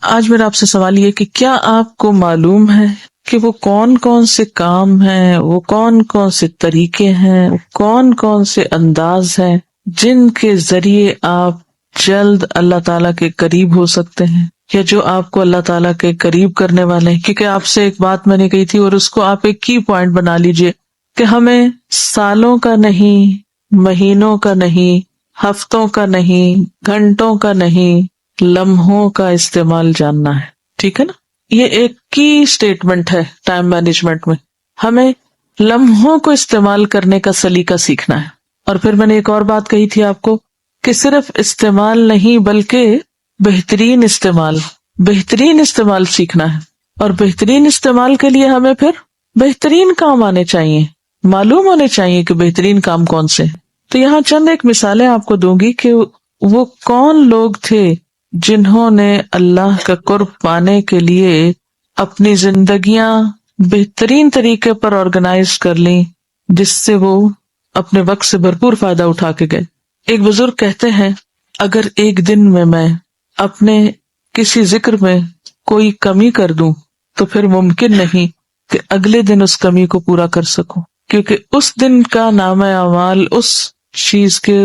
آج میرا آپ سے سوال یہ کہ کیا آپ کو معلوم ہے کہ وہ کون کون سے کام ہیں، وہ کون کون سے طریقے ہیں، کون کون سے انداز ہیں جن کے ذریعے آپ جلد اللہ تعالیٰ کے قریب ہو سکتے ہیں، یا جو آپ کو اللہ تعالیٰ کے قریب کرنے والے ہیں؟ کیونکہ آپ سے ایک بات میں نے کہی تھی اور اس کو آپ ایک کی پوائنٹ بنا لیجئے کہ ہمیں سالوں کا نہیں، مہینوں کا نہیں، ہفتوں کا نہیں، گھنٹوں کا نہیں، لمحوں کا استعمال جاننا ہے. ٹھیک ہے نا؟ یہ ایک کی اسٹیٹمنٹ ہے ٹائم مینجمنٹ میں. ہمیں لمحوں کو استعمال کرنے کا سلیقہ سیکھنا ہے. اور پھر میں نے ایک اور بات کہی تھی آپ کو کہ صرف استعمال نہیں بلکہ بہترین استعمال سیکھنا ہے. اور بہترین استعمال کے لیے ہمیں پھر بہترین کام آنے چاہیے، معلوم ہونے چاہیے کہ بہترین کام کون سے ہیں. تو یہاں چند ایک مثالیں آپ کو دوں گی کہ وہ کون لوگ تھے جنہوں نے اللہ کا قرب پانے کے لیے اپنی زندگیاں بہترین طریقے پر آرگنائز کر لیں، جس سے وہ اپنے وقت سے بھرپور فائدہ اٹھا کے گئے. ایک بزرگ کہتے ہیں اگر ایک دن میں اپنے کسی ذکر میں کوئی کمی کر دوں تو پھر ممکن نہیں کہ اگلے دن اس کمی کو پورا کر سکوں، کیونکہ اس دن کا نامہ اعمال اس چیز کے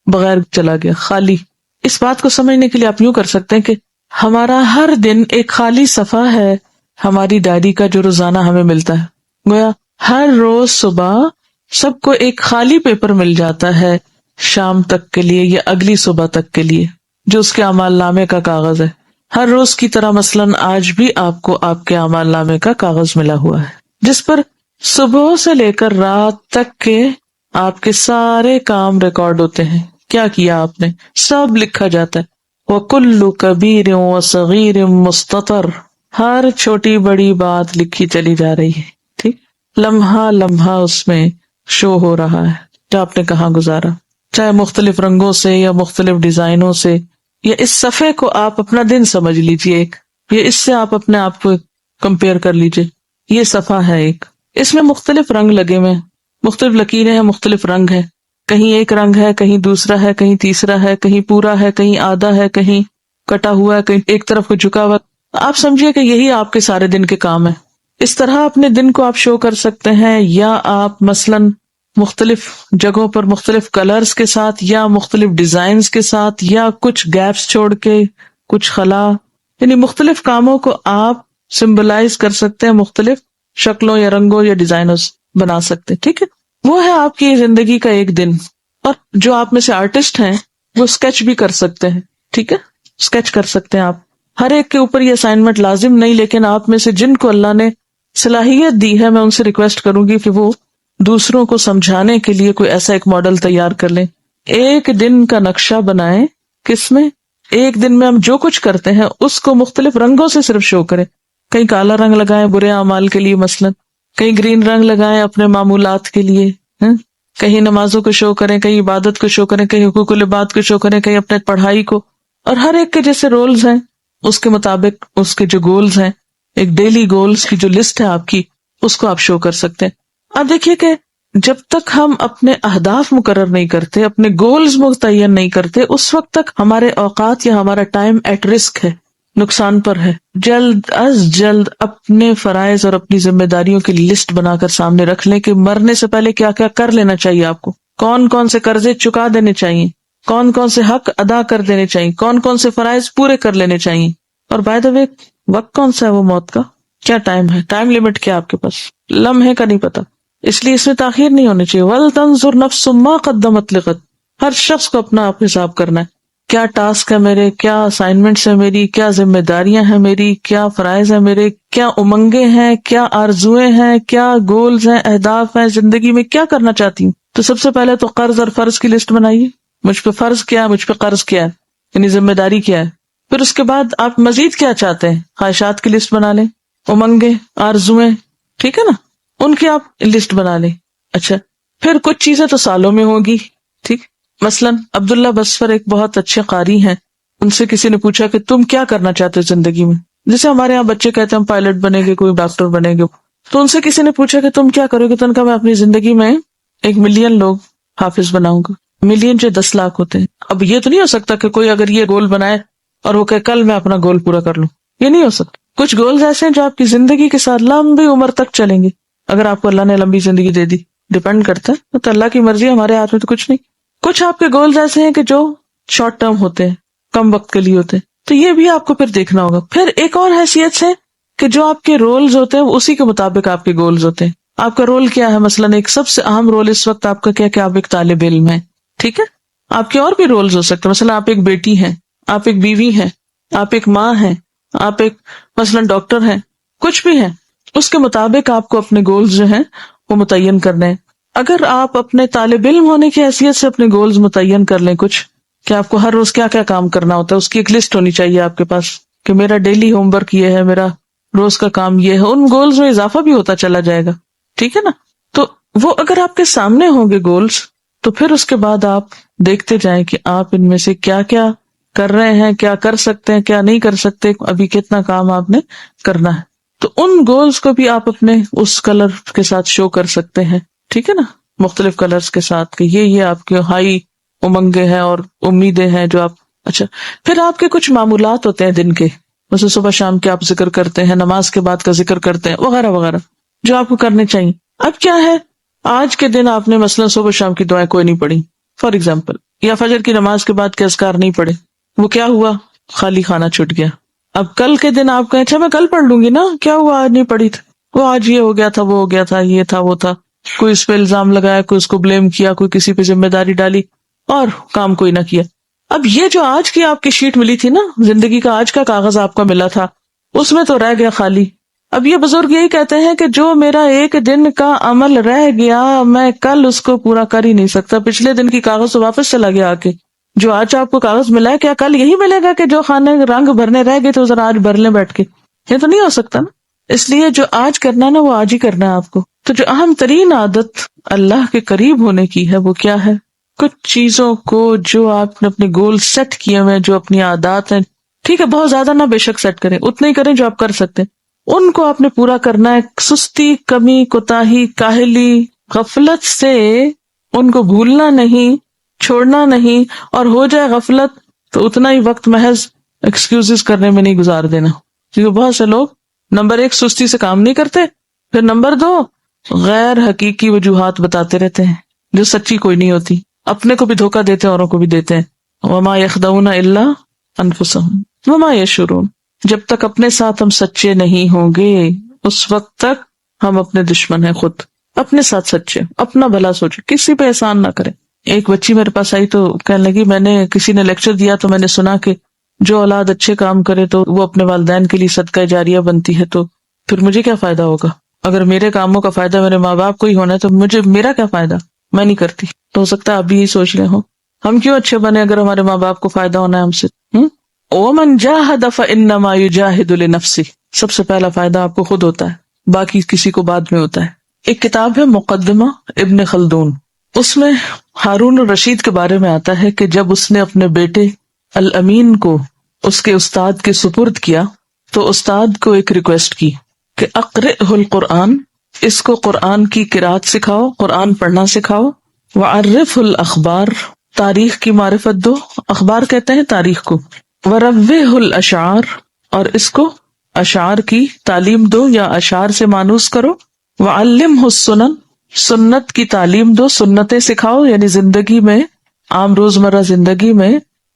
بغیر چلا گیا، خالی. اس بات کو سمجھنے کے لیے آپ یوں کر سکتے ہیں کہ ہمارا ہر دن ایک خالی صفحہ ہے ہماری ڈائری کا جو روزانہ ہمیں ملتا ہے. گویا ہر روز صبح سب کو ایک خالی پیپر مل جاتا ہے شام تک کے لیے یا اگلی صبح تک کے لیے، جو اس کے اعمال نامے کا کاغذ ہے. ہر روز کی طرح مثلاً آج بھی آپ کو آپ کے اعمال نامے کا کاغذ ملا ہوا ہے، جس پر صبح سے لے کر رات تک کے آپ کے سارے کام ریکارڈ ہوتے ہیں. کیا کیا آپ نے سب لکھا جاتا ہے. وَكُلُّ كَبِيرٍ وَصَغِيرٍ مُسْتَطَرٍ، ہر چھوٹی بڑی بات لکھی چلی جا رہی ہے. ٹھیک، لمحہ لمحہ اس میں شو ہو رہا ہے کہ آپ نے کہاں گزارا، چاہے مختلف رنگوں سے یا مختلف ڈیزائنوں سے. یا اس صفحے کو آپ اپنا دن سمجھ لیجیے ایک، یا اس سے آپ اپنے آپ کو کمپیئر کر لیجیے. یہ صفحہ ہے ایک، اس میں مختلف رنگ لگے ہوئے ہیں، مختلف لکیریں ہیں، مختلف رنگ ہیں. کہیں ایک رنگ ہے، کہیں دوسرا ہے، کہیں تیسرا ہے، کہیں پورا ہے، کہیں آدھا ہے، کہیں کٹا ہوا ہے، کہیں ایک طرف کو جھکا ہوا. آپ سمجھیے کہ یہی آپ کے سارے دن کے کام ہیں. اس طرح اپنے دن کو آپ شو کر سکتے ہیں، یا آپ مثلاً مختلف جگہوں پر مختلف کلرز کے ساتھ یا مختلف ڈیزائنز کے ساتھ یا کچھ گیپس چھوڑ کے کچھ خلا، یعنی مختلف کاموں کو آپ سمبلائز کر سکتے ہیں، مختلف شکلوں یا رنگوں یا ڈیزائنوں بنا سکتے ہیں. ٹھیک ہے، وہ ہے آپ کی زندگی کا ایک دن. اور جو آپ میں سے آرٹسٹ ہیں وہ اسکیچ بھی کر سکتے ہیں. ٹھیک ہے، اسکیچ کر سکتے ہیں آپ. ہر ایک کے اوپر یہ اسائنمنٹ لازم نہیں، لیکن آپ میں سے جن کو اللہ نے صلاحیت دی ہے میں ان سے ریکویسٹ کروں گی کہ وہ دوسروں کو سمجھانے کے لیے کوئی ایسا ایک ماڈل تیار کر لیں. ایک دن کا نقشہ بنائیں، کس میں ایک دن میں ہم جو کچھ کرتے ہیں اس کو مختلف رنگوں سے صرف شو کریں. کہیں کالا رنگ لگائیں برے اعمال کے لیے مثلاً، کہیں گرین رنگ لگائیں اپنے معمولات کے لیے، کہیں نمازوں کو شو کریں، کہیں عبادت کو شو کریں، کہیں حقوق العباد کو شو کریں، کہیں اپنے پڑھائی کو. اور ہر ایک کے جیسے رولز ہیں اس کے مطابق اس کے جو گولز ہیں، ایک ڈیلی گولز کی جو لسٹ ہے آپ کی، اس کو آپ شو کر سکتے ہیں. اب دیکھیے کہ جب تک ہم اپنے اہداف مقرر نہیں کرتے، اپنے گولز متعین نہیں کرتے، اس وقت تک ہمارے اوقات یا ہمارا ٹائم ایٹ رسک ہے، نقصان پر ہے. جلد از جلد اپنے فرائض اور اپنی ذمہ داریوں کی لسٹ بنا کر سامنے رکھ لیں کہ مرنے سے پہلے کیا کیا کر لینا چاہیے آپ کو، کون کون سے قرضے چکا دینے چاہیے، کون کون سے حق ادا کر دینے چاہیے، کون کون سے فرائض پورے کر لینے چاہیے. اور بائی دا وے وقت کون سا ہے وہ موت کا، کیا ٹائم ہے، ٹائم لمٹ کیا آپ کے پاس، لمحے کا نہیں پتا، اس لیے اس میں تاخیر نہیں ہونی چاہیے. وَلْتَنْظُرْ نَفْسٌ مَا قَدَّمَتْ لِغَدٍ، ہر شخص کو اپنا آپ حساب کرنا ہے، کیا ٹاسک ہے میرے، کیا اسائنمنٹس ہیں میری، کیا ذمہ داریاں ہیں میری، کیا فرائض ہیں میرے، کیا امنگیں ہیں، کیا آرزویں ہیں، کیا گولز ہیں، اہداف ہیں، زندگی میں کیا کرنا چاہتی ہوں. تو سب سے پہلے تو قرض اور فرض کی لسٹ بنائیے، مجھ پہ فرض کیا ہے، مجھ پہ قرض کیا ہے، یعنی ذمہ داری کیا ہے. پھر اس کے بعد آپ مزید کیا چاہتے ہیں، خواہشات کی لسٹ بنا لیں، امنگیں، آرزویں، ٹھیک ہے نا، ان کی آپ لسٹ بنا لیں. اچھا، پھر کچھ چیزیں تو سالوں میں ہوگی. ٹھیک، مثلاً عبداللہ بسفر ایک بہت اچھے قاری ہیں، ان سے کسی نے پوچھا کہ تم کیا کرنا چاہتے ہو زندگی میں، جیسے ہمارے یہاں بچے کہتے ہیں ہم پائلٹ بنیں گے، کوئی ڈاکٹر بنیں گے. تو ان سے کسی نے پوچھا کہ تم کیا کرو گے، تو ان کا میں اپنی زندگی میں 1 ملین لوگ حافظ بناؤں گا. ملین جو 10 لاکھ ہوتے ہیں. اب یہ تو نہیں ہو سکتا کہ کوئی اگر یہ گول بنائے اور وہ کہ کل میں اپنا گول پورا کر لوں، یہ نہیں ہو سکتا. کچھ گولز ایسے ہیں جو آپ کی زندگی کے ساتھ لمبی عمر تک چلیں گے اگر آپ کو اللہ نے لمبی زندگی دے دی. ڈپینڈ کرتا ہے تو اللہ کی مرضی، ہمارے ہاتھ میں تو کچھ نہیں. کچھ آپ کے گولز ایسے ہیں کہ جو شارٹ ٹرم ہوتے ہیں، کم وقت کے لیے ہوتے ہیں، تو یہ بھی آپ کو پھر دیکھنا ہوگا. پھر ایک اور حیثیت سے کہ جو آپ کے رولز ہوتے ہیں اسی کے مطابق آپ کے گولز ہوتے ہیں. آپ کا رول کیا ہے؟ مثلاً ایک سب سے اہم رول اس وقت آپ کا کیا کہ آپ ایک طالب علم ہیں، ٹھیک ہے. آپ کے اور بھی رولز ہو سکتے ہیں، مثلاً آپ ایک بیٹی ہیں، آپ ایک بیوی ہیں، آپ ایک ماں ہیں، آپ ایک مثلاً ڈاکٹر ہیں، کچھ بھی ہیں. اس کے مطابق آپ کو اپنے گولز جو ہیں وہ متعین کرنے ہیں. اگر آپ اپنے طالب علم ہونے کی حیثیت سے اپنے گولز متعین کر لیں کچھ، کہ آپ کو ہر روز کیا کیا کام کرنا ہوتا ہے، اس کی ایک لسٹ ہونی چاہیے آپ کے پاس کہ میرا ڈیلی ہوم ورک یہ ہے، میرا روز کا کام یہ ہے. ان گولز میں اضافہ بھی ہوتا چلا جائے گا، ٹھیک ہے نا. تو وہ اگر آپ کے سامنے ہوں گے گولز، تو پھر اس کے بعد آپ دیکھتے جائیں کہ آپ ان میں سے کیا کیا کر رہے ہیں، کیا کر سکتے ہیں، کیا نہیں کر سکتے، ابھی کتنا کام آپ نے کرنا ہے. تو ان گولز کو بھی آپ اپنے اس کلر کے ساتھ شو کر سکتے ہیں، ٹھیک ہے نا، مختلف کلرز کے ساتھ کہ یہ آپ کے ہائی امنگیں ہیں اور امیدیں ہیں جو آپ. اچھا، پھر آپ کے کچھ معمولات ہوتے ہیں دن کے، جیسے صبح شام کے آپ ذکر کرتے ہیں، نماز کے بعد کا ذکر کرتے ہیں، وغیرہ وغیرہ جو آپ کو کرنے چاہیے. اب کیا ہے، آج کے دن آپ نے مثلا صبح شام کی دعائیں کوئی نہیں پڑھی فار ایگزامپل، یا فجر کی نماز کے بعد کے اذکار نہیں پڑھے، وہ کیا ہوا، خالی خانہ چھٹ گیا. اب کل کے دن آپ کہیں اچھا میں کل پڑھ لوں گی نا، کیا ہوا آج نہیں پڑھی تھی، وہ آج یہ ہو گیا تھا، وہ ہو گیا تھا، یہ تھا وہ تھا، کوئی اس پہ الزام لگایا، کوئی اس کو بلیم کیا، کوئی کسی پہ ذمہ داری ڈالی اور کام کوئی نہ کیا. اب یہ جو آج کی آپ کی شیٹ ملی تھی نا، زندگی کا آج کا کاغذ آپ کا ملا تھا، اس میں تو رہ گیا خالی. اب یہ بزرگ یہی کہتے ہیں کہ جو میرا ایک دن کا عمل رہ گیا میں کل اس کو پورا کر ہی نہیں سکتا. پچھلے دن کی کاغذ تو واپس چلا گیا آ کے. جو آج آپ کو کاغذ ملا ہے کیا کل یہی ملے گا کہ جو خانے رنگ بھرنے رہ گئے تو ذرا آج بھر لیں بیٹھ کے؟ یہ تو نہیں ہو سکتا نا. اس لیے جو آج کرنا ہے نا وہ آج ہی کرنا ہے آپ کو. تو جو اہم ترین عادت اللہ کے قریب ہونے کی ہے وہ کیا ہے؟ کچھ چیزوں کو جو آپ نے اپنے گول سیٹ کیے ہوئے، جو اپنی عادات ہیں، ٹھیک ہے بہت زیادہ نہ بے شک سیٹ کریں، اتنے ہی کریں جو آپ کر سکتے ہیں، ان کو آپ نے پورا کرنا ہے. سستی، کمی، کوتاہی، کاہلی، غفلت سے ان کو بھولنا نہیں، چھوڑنا نہیں. اور ہو جائے غفلت تو اتنا ہی وقت محض ایکسکیوزز کرنے میں نہیں گزار دینا، کیونکہ بہت سے لوگ نمبر 1 سستی سے کام نہیں کرتے، پھر نمبر 2 غیر حقیقی وجوہات بتاتے رہتے ہیں جو سچی کوئی نہیں ہوتی. اپنے کو بھی دھوکہ دیتے ہیں، اوروں کو بھی دیتے ہیں. وما یخدعون الا انفسهم وما یشعرون. جب تک اپنے ساتھ ہم سچے نہیں ہوں گے اس وقت تک ہم اپنے دشمن ہیں. خود اپنے ساتھ سچے، اپنا بھلا سوچے، کسی پہ احسان نہ کریں. ایک بچی میرے پاس آئی تو کہنے لگی میں نے کسی نے لیکچر دیا تو میں نے سنا کہ جو اولاد اچھے کام کرے تو وہ اپنے والدین کے لیے صدقہ جاریہ بنتی ہے، تو پھر مجھے کیا فائدہ ہوگا؟ اگر میرے کاموں کا فائدہ میرے ماں باپ کو ہی ہونا ہے تو میرا کیا فائدہ؟ میں نہیں کرتی. تو ہو سکتا ہے آپ بھی یہی سوچ رہے ہو، ہم کیوں اچھے بنے اگر ہمارے ماں باپ کو فائدہ ہونا ہے ہم سے. وَمَنْ جَاهَدَ فَإِنَّمَا يُجَاهِدُ لِنَفْسِهِ. سب سے پہلا فائدہ آپ کو خود ہوتا ہے، باقی کسی کو بعد میں ہوتا ہے. ایک کتاب ہے مقدمہ ابن خلدون، اس میں ہارون الرشید کے بارے میں آتا ہے کہ جب اس نے اپنے بیٹے الامین کو اس کے استاد کے سپرد کیا تو استاد کو ایک ریکویسٹ کی کہ اقرئہ القرآن، اس کو قرآن کی قرات سکھاؤ، قرآن پڑھنا سکھاؤ. وعرفہ الاخبار، تاریخ کی معرفت دو، اخبار کہتے ہیں تاریخ کو. وروّہ الاشعار، اور اس کو اشعار کی تعلیم دو یا اشعار سے مانوس کرو. وعلمہ السنن، سنت کی تعلیم دو، سنتیں سکھاؤ، یعنی زندگی میں عام روزمرہ زندگی میں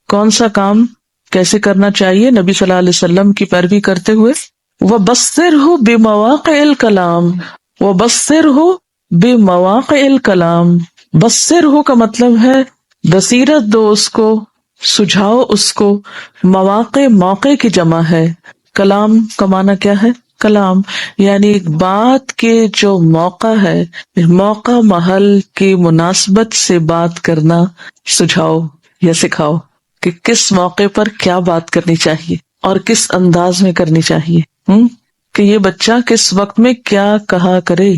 کون سا کام کیسے کرنا چاہیے نبی صلی اللہ علیہ وسلم کی پیروی کرتے ہوئے. وبصرہ بمواقع الکلام، وبصرہ بمواقع الکلام. بصرہ کا مطلب ہے بصیرت دو اس کو، سجھاؤ اس کو. مواقع موقع کی جمع ہے، کلام کا معنی کیا ہے؟ کلام، یعنی ایک بات کے جو موقع ہے، موقع محل کی مناسبت سے بات کرنا سجھاؤ یا سکھاؤ کہ کس موقع پر کیا بات کرنی چاہیے اور کس انداز میں کرنی چاہیے، کہ یہ بچہ کس وقت میں کیا کہا کرے.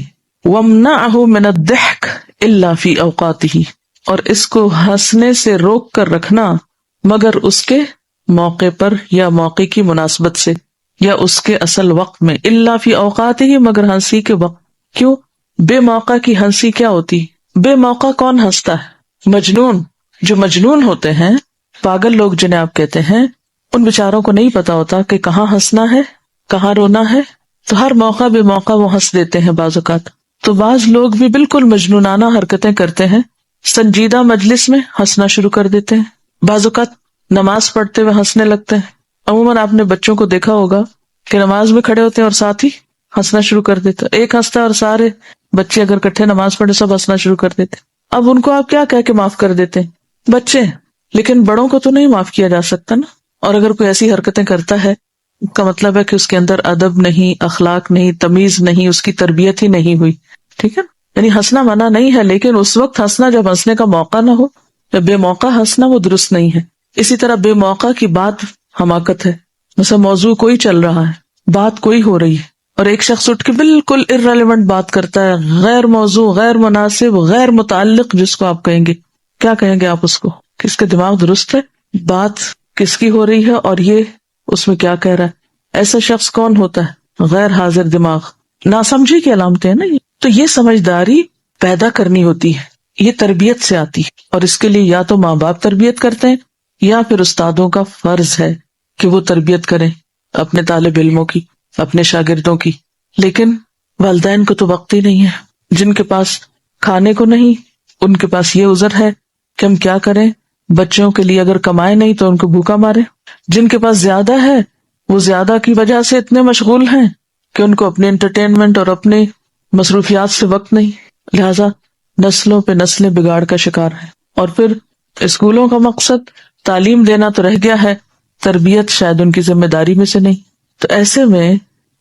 وَامْنَعْهُ مِنَ الضِّحْكِ إِلَّا فِي أَوْقَاتِهِ، اور اس کو ہنسنے سے روک کر رکھنا مگر اس کے موقع پر یا موقع کی مناسبت سے یا اس کے اصل وقت میں. إِلَّا فِي أَوْقَاتِهِ، مگر ہنسی کے وقت. کیوں؟ بے موقع کی ہنسی کیا ہوتی؟ بے موقع کون ہنستا ہے؟ مجنون. جو مجنون ہوتے ہیں، پاگل لوگ جنہیں آپ کہتے ہیں، ان بیچاروں کو نہیں پتا ہوتا کہ کہاں ہنسنا ہے کہاں رونا ہے، تو ہر موقع بے موقع وہ ہنس دیتے ہیں بعض اوقات۔ تو بعض لوگ بھی بالکل مجنونانہ حرکتیں کرتے ہیں، سنجیدہ مجلس میں ہنسنا شروع کر دیتے ہیں، بعض اوقات نماز پڑھتے ہوئے ہنسنے لگتے ہیں۔ عموماً آپ نے بچوں کو دیکھا ہوگا کہ نماز میں کھڑے ہوتے ہیں اور ساتھ ہی ہنسنا شروع کر دیتے، ایک ہنستا ہے اور سارے بچے اگر کٹھے نماز پڑھے سب ہنسنا شروع کر دیتے۔ اب ان کو آپ کیا کہہ کے معاف کر دیتے ہیں؟ بچے ہیں، لیکن بڑوں کو تو نہیں معاف کیا جا سکتا نا۔ اور اگر کوئی ایسی حرکتیں کرتا ہے کا مطلب ہے کہ اس کے اندر ادب نہیں، اخلاق نہیں، تمیز نہیں، اس کی تربیت ہی نہیں ہوئی، ٹھیک ہے۔ یعنی ہنسنا منع نہیں ہے، لیکن اس وقت ہنسنا جب ہنسنے کا موقع نہ ہو، جب بے موقع ہنسنا وہ درست نہیں ہے۔ اسی طرح بے موقع کی بات حماقت ہے، مثلا موضوع کوئی چل رہا ہے، بات کوئی ہو رہی ہے اور ایک شخص اٹھ کے بالکل irrelevant بات کرتا ہے، غیر موضوع، غیر مناسب، غیر متعلق، جس کو آپ کہیں گے، کیا کہیں گے آپ اس کو؟ کہ اس کا دماغ درست ہے؟ بات کس کی ہو رہی ہے اور یہ اس میں کیا کہہ رہا ہے؟ ایسا شخص کون ہوتا ہے؟ غیر حاضر دماغ، ناسمجھی کی علامتیں ہیں نا یہ۔ تو یہ سمجھداری پیدا کرنی ہوتی ہے، یہ تربیت سے آتی ہے، اور اس کے لیے یا تو ماں باپ تربیت کرتے ہیں یا پھر استادوں کا فرض ہے کہ وہ تربیت کریں اپنے طالب علموں کی، اپنے شاگردوں کی۔ لیکن والدین کو تو وقت ہی نہیں ہے، جن کے پاس کھانے کو نہیں، ان کے پاس یہ عذر ہے کہ ہم کیا کریں، بچوں کے لیے اگر کمائے نہیں تو ان کو بھوکا مارے۔ جن کے پاس زیادہ ہے وہ زیادہ کی وجہ سے اتنے مشغول ہیں کہ ان کو اپنے انٹرٹینمنٹ اور اپنے مصروفیات سے وقت نہیں، لہذا نسلوں پہ نسلیں بگاڑ کا شکار ہیں۔ اور پھر اسکولوں کا مقصد تعلیم دینا تو رہ گیا ہے، تربیت شاید ان کی ذمہ داری میں سے نہیں۔ تو ایسے میں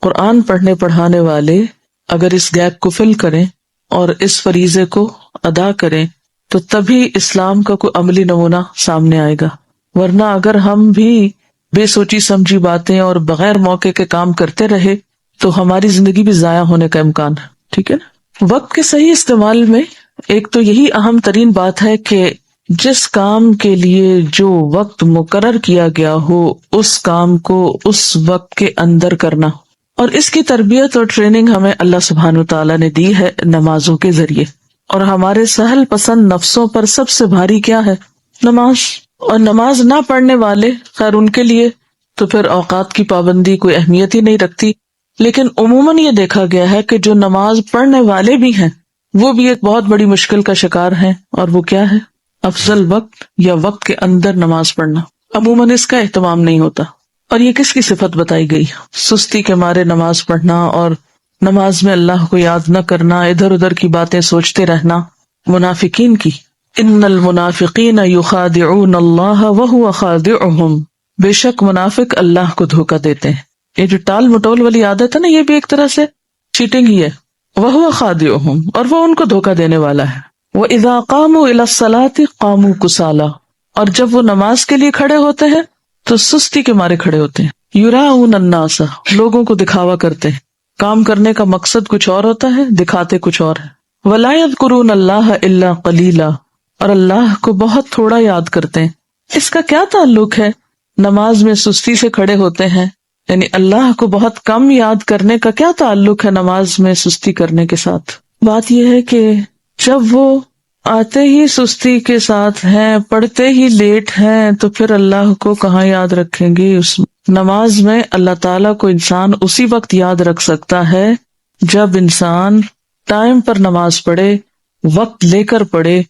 قرآن پڑھنے پڑھانے والے اگر اس گیپ کو فل کریں اور اس فریضے کو ادا کریں تو تبھی اسلام کا کوئی عملی نمونہ سامنے آئے گا، ورنہ اگر ہم بھی بے سوچی سمجھی باتیں اور بغیر موقع کے کام کرتے رہے تو ہماری زندگی بھی ضائع ہونے کا امکان ہے، ٹھیک ہے نا۔ وقت کے صحیح استعمال میں ایک تو یہی اہم ترین بات ہے کہ جس کام کے لیے جو وقت مقرر کیا گیا ہو اس کام کو اس وقت کے اندر کرنا، اور اس کی تربیت اور ٹریننگ ہمیں اللہ سبحانہ وتعالیٰ نے دی ہے نمازوں کے ذریعے۔ اور ہمارے سہل پسند نفسوں پر سب سے بھاری کیا ہے؟ نماز۔ اور نماز نہ پڑھنے والے، خیر ان کے لیے تو پھر اوقات کی پابندی کوئی اہمیت ہی نہیں رکھتی، لیکن عموماً یہ دیکھا گیا ہے کہ جو نماز پڑھنے والے بھی ہیں وہ بھی ایک بہت بڑی مشکل کا شکار ہیں، اور وہ کیا ہے؟ افضل وقت یا وقت کے اندر نماز پڑھنا۔ عموماً اس کا اہتمام نہیں ہوتا، اور یہ کس کی صفت بتائی گئی؟ سستی کے مارے نماز پڑھنا اور نماز میں اللہ کو یاد نہ کرنا، ادھر ادھر کی باتیں سوچتے رہنا، منافقین کی۔ ان المنافقین یخادعون اللہ وہو خادعہم، بے شک منافق اللہ کو دھوکہ دیتے ہیں۔ یہ جو ٹال مٹول والی عادت ہے نا، یہ بھی ایک طرح سے چیٹنگ ہی ہے۔ وہو خادعہم، اور وہ ان کو دھوکہ دینے والا ہے۔ وَإِذَا قَامُوا إِلَى الصَّلَاةِ قَامُوا كُسَالَىٰ، اور جب وہ نماز کے لیے کھڑے ہوتے ہیں تو سستی کے مارے کھڑے ہوتے ہیں۔ یُرَاؤُونَ النَّاسَ، لوگوں کو دکھاوا کرتے ہیں، کام کرنے کا مقصد کچھ اور ہوتا ہے، دکھاتے کچھ اور ہے۔ وَلَا يَذْكُرُونَ اللَّهَ إِلَّا قَلِيلًا، اور اللہ کو بہت تھوڑا یاد کرتے ہیں۔ اس کا کیا تعلق ہے؟ نماز میں سستی سے کھڑے ہوتے ہیں، یعنی اللہ کو بہت کم یاد کرنے کا کیا تعلق ہے نماز میں سستی کرنے کے ساتھ؟ بات یہ ہے کہ جب وہ آتے ہی سستی کے ساتھ ہیں، پڑھتے ہی لیٹ ہیں، تو پھر اللہ کو کہاں یاد رکھیں گے؟ اس نماز میں اللہ تعالیٰ کو انسان اسی وقت یاد رکھ سکتا ہے جب انسان ٹائم پر نماز پڑھے، وقت لے کر پڑھے۔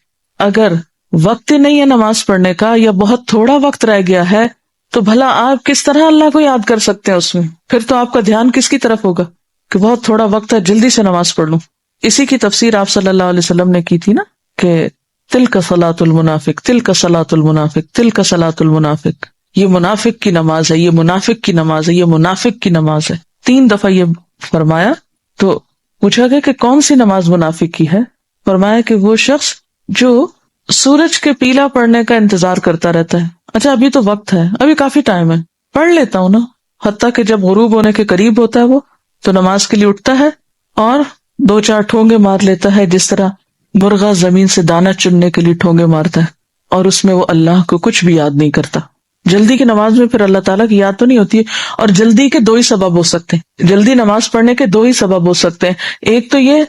اگر وقت ہی نہیں ہے نماز پڑھنے کا یا بہت تھوڑا وقت رہ گیا ہے تو بھلا آپ کس طرح اللہ کو یاد کر سکتے ہیں اس میں؟ پھر تو آپ کا دھیان کس کی طرف ہوگا کہ بہت تھوڑا وقت ہے، جلدی سے نماز پڑھ لوں۔ اسی کی تفسیر آپ صلی اللہ علیہ وسلم نے کی تھی نا کہ تلک صلاۃ المنافق، تلک صلاۃ المنافق، تلک صلاۃ المنافق، یہ منافق کی نماز ہے، یہ منافق کی نماز ہے، یہ منافق کی نماز ہے۔ 3 دفعہ یہ فرمایا۔ تو پوچھا گیا کہ کون سی نماز منافق کی ہے؟ فرمایا کہ وہ شخص جو سورج کے پیلا پڑنے کا انتظار کرتا رہتا ہے، اچھا ابھی تو وقت ہے، ابھی کافی ٹائم ہے، پڑھ لیتا ہوں نا، حتیٰ کہ جب غروب ہونے کے قریب ہوتا ہے وہ تو نماز کے لیے اٹھتا ہے اور 2-4 ٹھونگے مار لیتا ہے، جس طرح مرغا زمین سے دانہ چننے کے لیے ٹھونگے مارتا ہے، اور اس میں وہ اللہ کو کچھ بھی یاد نہیں کرتا۔ جلدی کی نماز میں پھر اللہ تعالیٰ کی یاد تو نہیں ہوتی ہے، اور جلدی کے 2 ہی سبب ہو سکتے ہیں، جلدی نماز پڑھنے کے 2 ہی سبب ہو سکتے ہیں، ایک تو یہ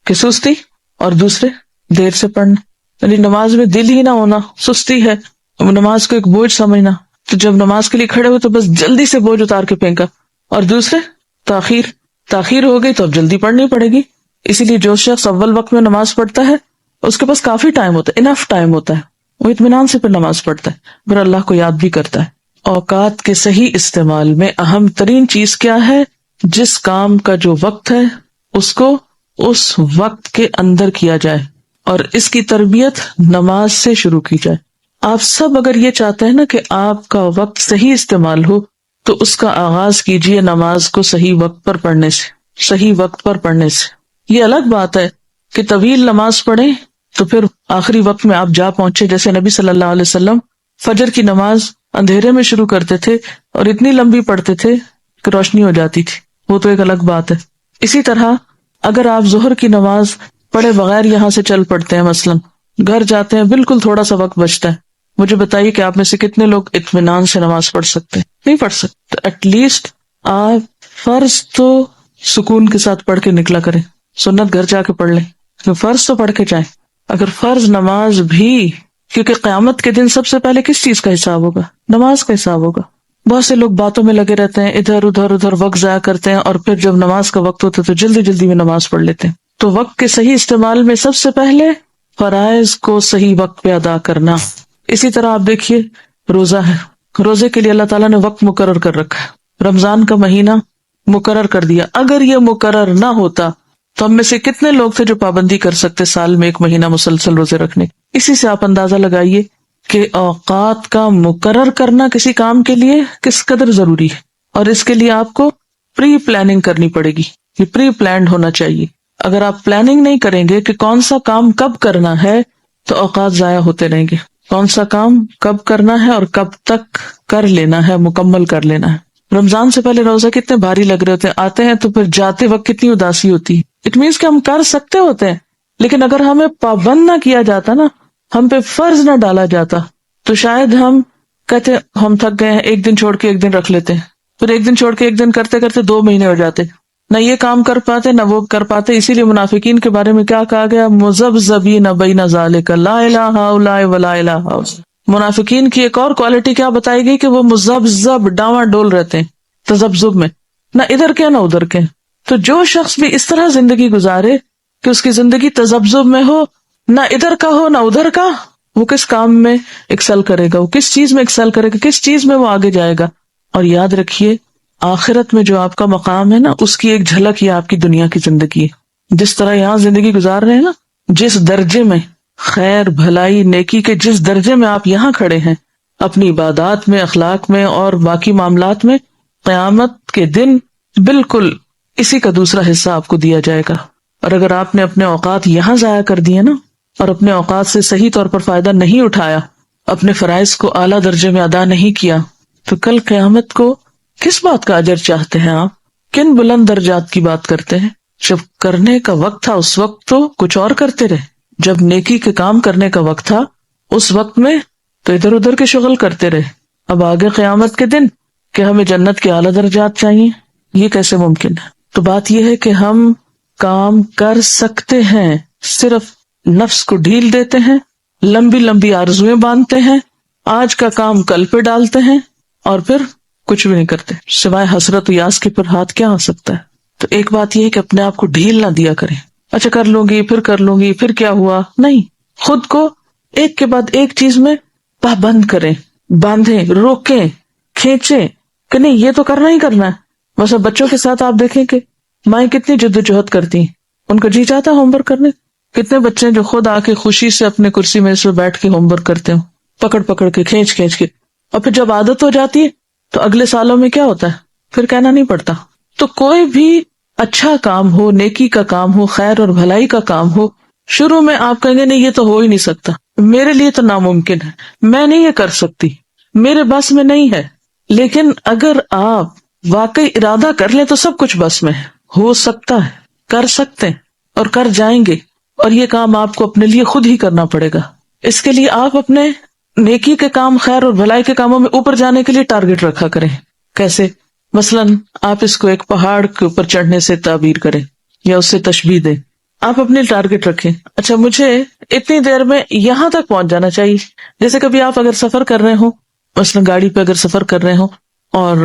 کہ سستی، اور دوسرے دیر سے پڑھنا، یعنی نماز میں دل ہی نہ ہونا، سستی ہے، نماز کو ایک بوجھ سمجھنا، تو جب نماز کے لیے کھڑے ہوئے تو بس جلدی سے بوجھ اتار کے پھینکا. اور دوسرے تاخیر ہو گئی تو اب جلدی پڑھنی پڑے گی. اسی لیے جو شخص اول وقت میں نماز پڑھتا ہے اس کے پاس کافی ٹائم ہوتا ہے، انف ٹائم ہوتا ہے، وہ اطمینان سے پھر نماز پڑھتا ہے، پھر اللہ کو یاد بھی کرتا ہے. اوقات کے صحیح استعمال میں اہم ترین چیز کیا ہے؟ جس کام کا جو وقت ہے اس کو اس وقت کے اندر کیا جائے، اور اس کی تربیت نماز سے شروع کی جائے. آپ سب اگر یہ چاہتے ہیں نا کہ آپ کا وقت صحیح استعمال ہو تو اس کا آغاز کیجئے نماز کو صحیح وقت پر پڑھنے سے، صحیح وقت پر پڑھنے سے. یہ الگ بات ہے کہ طویل نماز پڑھیں تو پھر آخری وقت میں آپ جا پہنچے، جیسے نبی صلی اللہ علیہ وسلم فجر کی نماز اندھیرے میں شروع کرتے تھے اور اتنی لمبی پڑھتے تھے کہ روشنی ہو جاتی تھی، وہ تو ایک الگ بات ہے. اسی طرح اگر آپ ظہر کی نماز پڑھے بغیر یہاں سے چل پڑتے ہیں، مثلاً گھر جاتے ہیں، بالکل تھوڑا سا وقت بچتا ہے، مجھے بتائیے کہ آپ میں سے کتنے لوگ اطمینان سے نماز پڑھ سکتے ہیں؟ نہیں پڑھ سکتے. ایٹ لیسٹ آپ فرض تو سکون کے ساتھ پڑھ کے نکلا کریں، سنت گھر جا کے پڑھ لیں، فرض تو پڑھ کے جائیں. اگر فرض نماز بھی، کیونکہ قیامت کے دن سب سے پہلے کس چیز کا حساب ہوگا؟ نماز کا حساب ہوگا. بہت سے لوگ باتوں میں لگے رہتے ہیں، ادھر ادھر وقت ضائع کرتے ہیں، اور پھر جب نماز کا وقت ہوتا ہے تو جلدی جلدی میں نماز پڑھ لیتے ہیں. تو وقت کے صحیح استعمال میں سب سے پہلے فرائض کو صحیح وقت پہ ادا کرنا. اسی طرح آپ دیکھیے روزہ ہے، روزے کے لیے اللہ تعالیٰ نے وقت مقرر کر رکھا ہے، رمضان کا مہینہ مقرر کر دیا. اگر یہ مقرر نہ ہوتا تو ہم میں سے کتنے لوگ تھے جو پابندی کر سکتے سال میں 1 مہینہ مسلسل روزے رکھنے. اسی سے آپ اندازہ لگائیے کہ اوقات کا مقرر کرنا کسی کام کے لیے کس قدر ضروری ہے، اور اس کے لیے آپ کو پری پلاننگ کرنی پڑے گی. یہ پری پلانڈ ہونا چاہیے. اگر آپ پلاننگ نہیں کریں گے کہ کون سا کام کب کرنا ہے تو اوقات ضائع ہوتے رہیں گے. کون سا کام کب کرنا ہے اور کب تک کر لینا ہے، مکمل کر لینا ہے. رمضان سے پہلے روزہ کتنے بھاری لگ رہے ہوتے ہیں، آتے ہیں تو پھر جاتے وقت کتنی اداسی ہوتی ہے. اٹ مینس کہ ہم کر سکتے ہوتے ہیں، لیکن اگر ہمیں پابند نہ کیا جاتا نا، ہم پہ فرض نہ ڈالا جاتا، تو شاید ہم کہتے ہم تھک گئے ہیں، 1 دن چھوڑ کے 1 دن رکھ لیتے ہیں، پھر 1 دن چھوڑ کے 1 دن کرتے کرتے 2 مہینے ہو جاتے، نہ یہ کام کر پاتے نہ وہ کر پاتے. اسی لیے منافقین کے بارے میں کیا کہا گیا؟ مذبذبین بین ذالک لا الہ الا ولا الہ الا. منافقین کی ایک اور کوالٹی کیا بتائی گئی؟ کہ وہ مذبذب، ڈاواں ڈول رہتے ہیں تذبذب میں، نہ ادھر کے نہ ادھر کے. تو جو شخص بھی اس طرح زندگی گزارے کہ اس کی زندگی تذبذب میں ہو، نہ ادھر کا ہو نہ ادھر کا، وہ کس کام میں ایکسل کرے گا؟ وہ کس چیز میں ایکسل کرے گا؟ کس چیز میں وہ آگے جائے گا؟ اور یاد رکھیے آخرت میں جو آپ کا مقام ہے نا، اس کی ایک جھلک یہ آپ کی دنیا کی زندگی ہے. جس طرح یہاں زندگی گزار رہے ہیں نا، جس درجے میں خیر بھلائی نیکی کے جس درجے میں آپ یہاں کھڑے ہیں، اپنی عبادات میں، اخلاق میں اور باقی معاملات میں، قیامت کے دن بالکل اسی کا دوسرا حصہ آپ کو دیا جائے گا. اور اگر آپ نے اپنے اوقات یہاں ضائع کر دیے نا، اور اپنے اوقات سے صحیح طور پر فائدہ نہیں اٹھایا، اپنے فرائض کو اعلیٰ درجے میں ادا نہیں کیا، تو کل قیامت کو کس بات کا اجر چاہتے ہیں آپ؟ کن بلند درجات کی بات کرتے ہیں؟ جب کرنے کا وقت تھا اس وقت تو کچھ اور کرتے رہے، جب نیکی کے کام کرنے کا وقت تھا اس وقت میں تو ادھر ادھر کے شغل کرتے رہے. اب آگے قیامت کے دن کہ ہمیں جنت کے اعلیٰ درجات چاہیے، یہ کیسے ممکن ہے؟ تو بات یہ ہے کہ ہم کام کر سکتے ہیں، صرف نفس کو ڈھیل دیتے ہیں، لمبی لمبی آرزویں باندھتے ہیں، آج کا کام کل پہ ڈالتے ہیں، اور پھر کچھ بھی نہیں کرتے سوائے حسرت و یاس کے. پر ہاتھ کیا آ سکتا ہے؟ تو ایک بات یہ ہے کہ اپنے آپ کو ڈھیل نہ دیا کریں. اچھا کر لوں گی، پھر کر لوں گی، پھر کیا ہوا؟ نہیں، خود کو ایک کے بعد ایک چیز میں پابند کریں، باندھیں، روکیں، کھینچیں کہ نہیں یہ تو کرنا ہی کرنا ہے. بس اب بچوں کے ساتھ آپ دیکھیں کہ مائیں کتنی جدوجہد کرتی ہیں، ان کا جی چاہتا ہوم ورک کرنے. کتنے بچے ہیں جو خود آ کے خوشی سے اپنے کرسی میں اس پہ بیٹھ کے ہوم ورک کرتے ہوں، پکڑ پکڑ کے، کھینچ کھینچ کے، اور پھر جب عادت ہو جاتی ہے تو اگلے سالوں میں کیا ہوتا ہے؟ پھر کہنا نہیں پڑتا. تو کوئی بھی اچھا کام ہو، نیکی کا کام ہو، خیر اور بھلائی کا کام ہو، شروع میں آپ کہیں گے نہیں یہ تو ہو ہی نہیں سکتا، میرے لیے تو ناممکن ہے، میں نہیں یہ کر سکتی، میرے بس میں نہیں ہے. لیکن اگر آپ واقعی ارادہ کر لیں تو سب کچھ بس میں ہے، ہو سکتا ہے، کر سکتے ہیں اور کر جائیں گے. اور یہ کام آپ کو اپنے لیے خود ہی کرنا پڑے گا. اس کے لیے آپ اپنے نیکی کے کام، خیر اور بھلائی کے کاموں میں اوپر جانے کے لیے ٹارگٹ رکھا کریں. کیسے؟ مثلاً آپ اس کو ایک پہاڑ کے اوپر چڑھنے سے تعبیر کریں یا اس سے تشبیہ دیں. آپ اپنے ٹارگٹ رکھیں، اچھا مجھے اتنی دیر میں یہاں تک پہنچ جانا چاہیے. جیسے کبھی آپ اگر سفر کر رہے ہوں مثلا گاڑی پہ اگر سفر کر رہے ہوں اور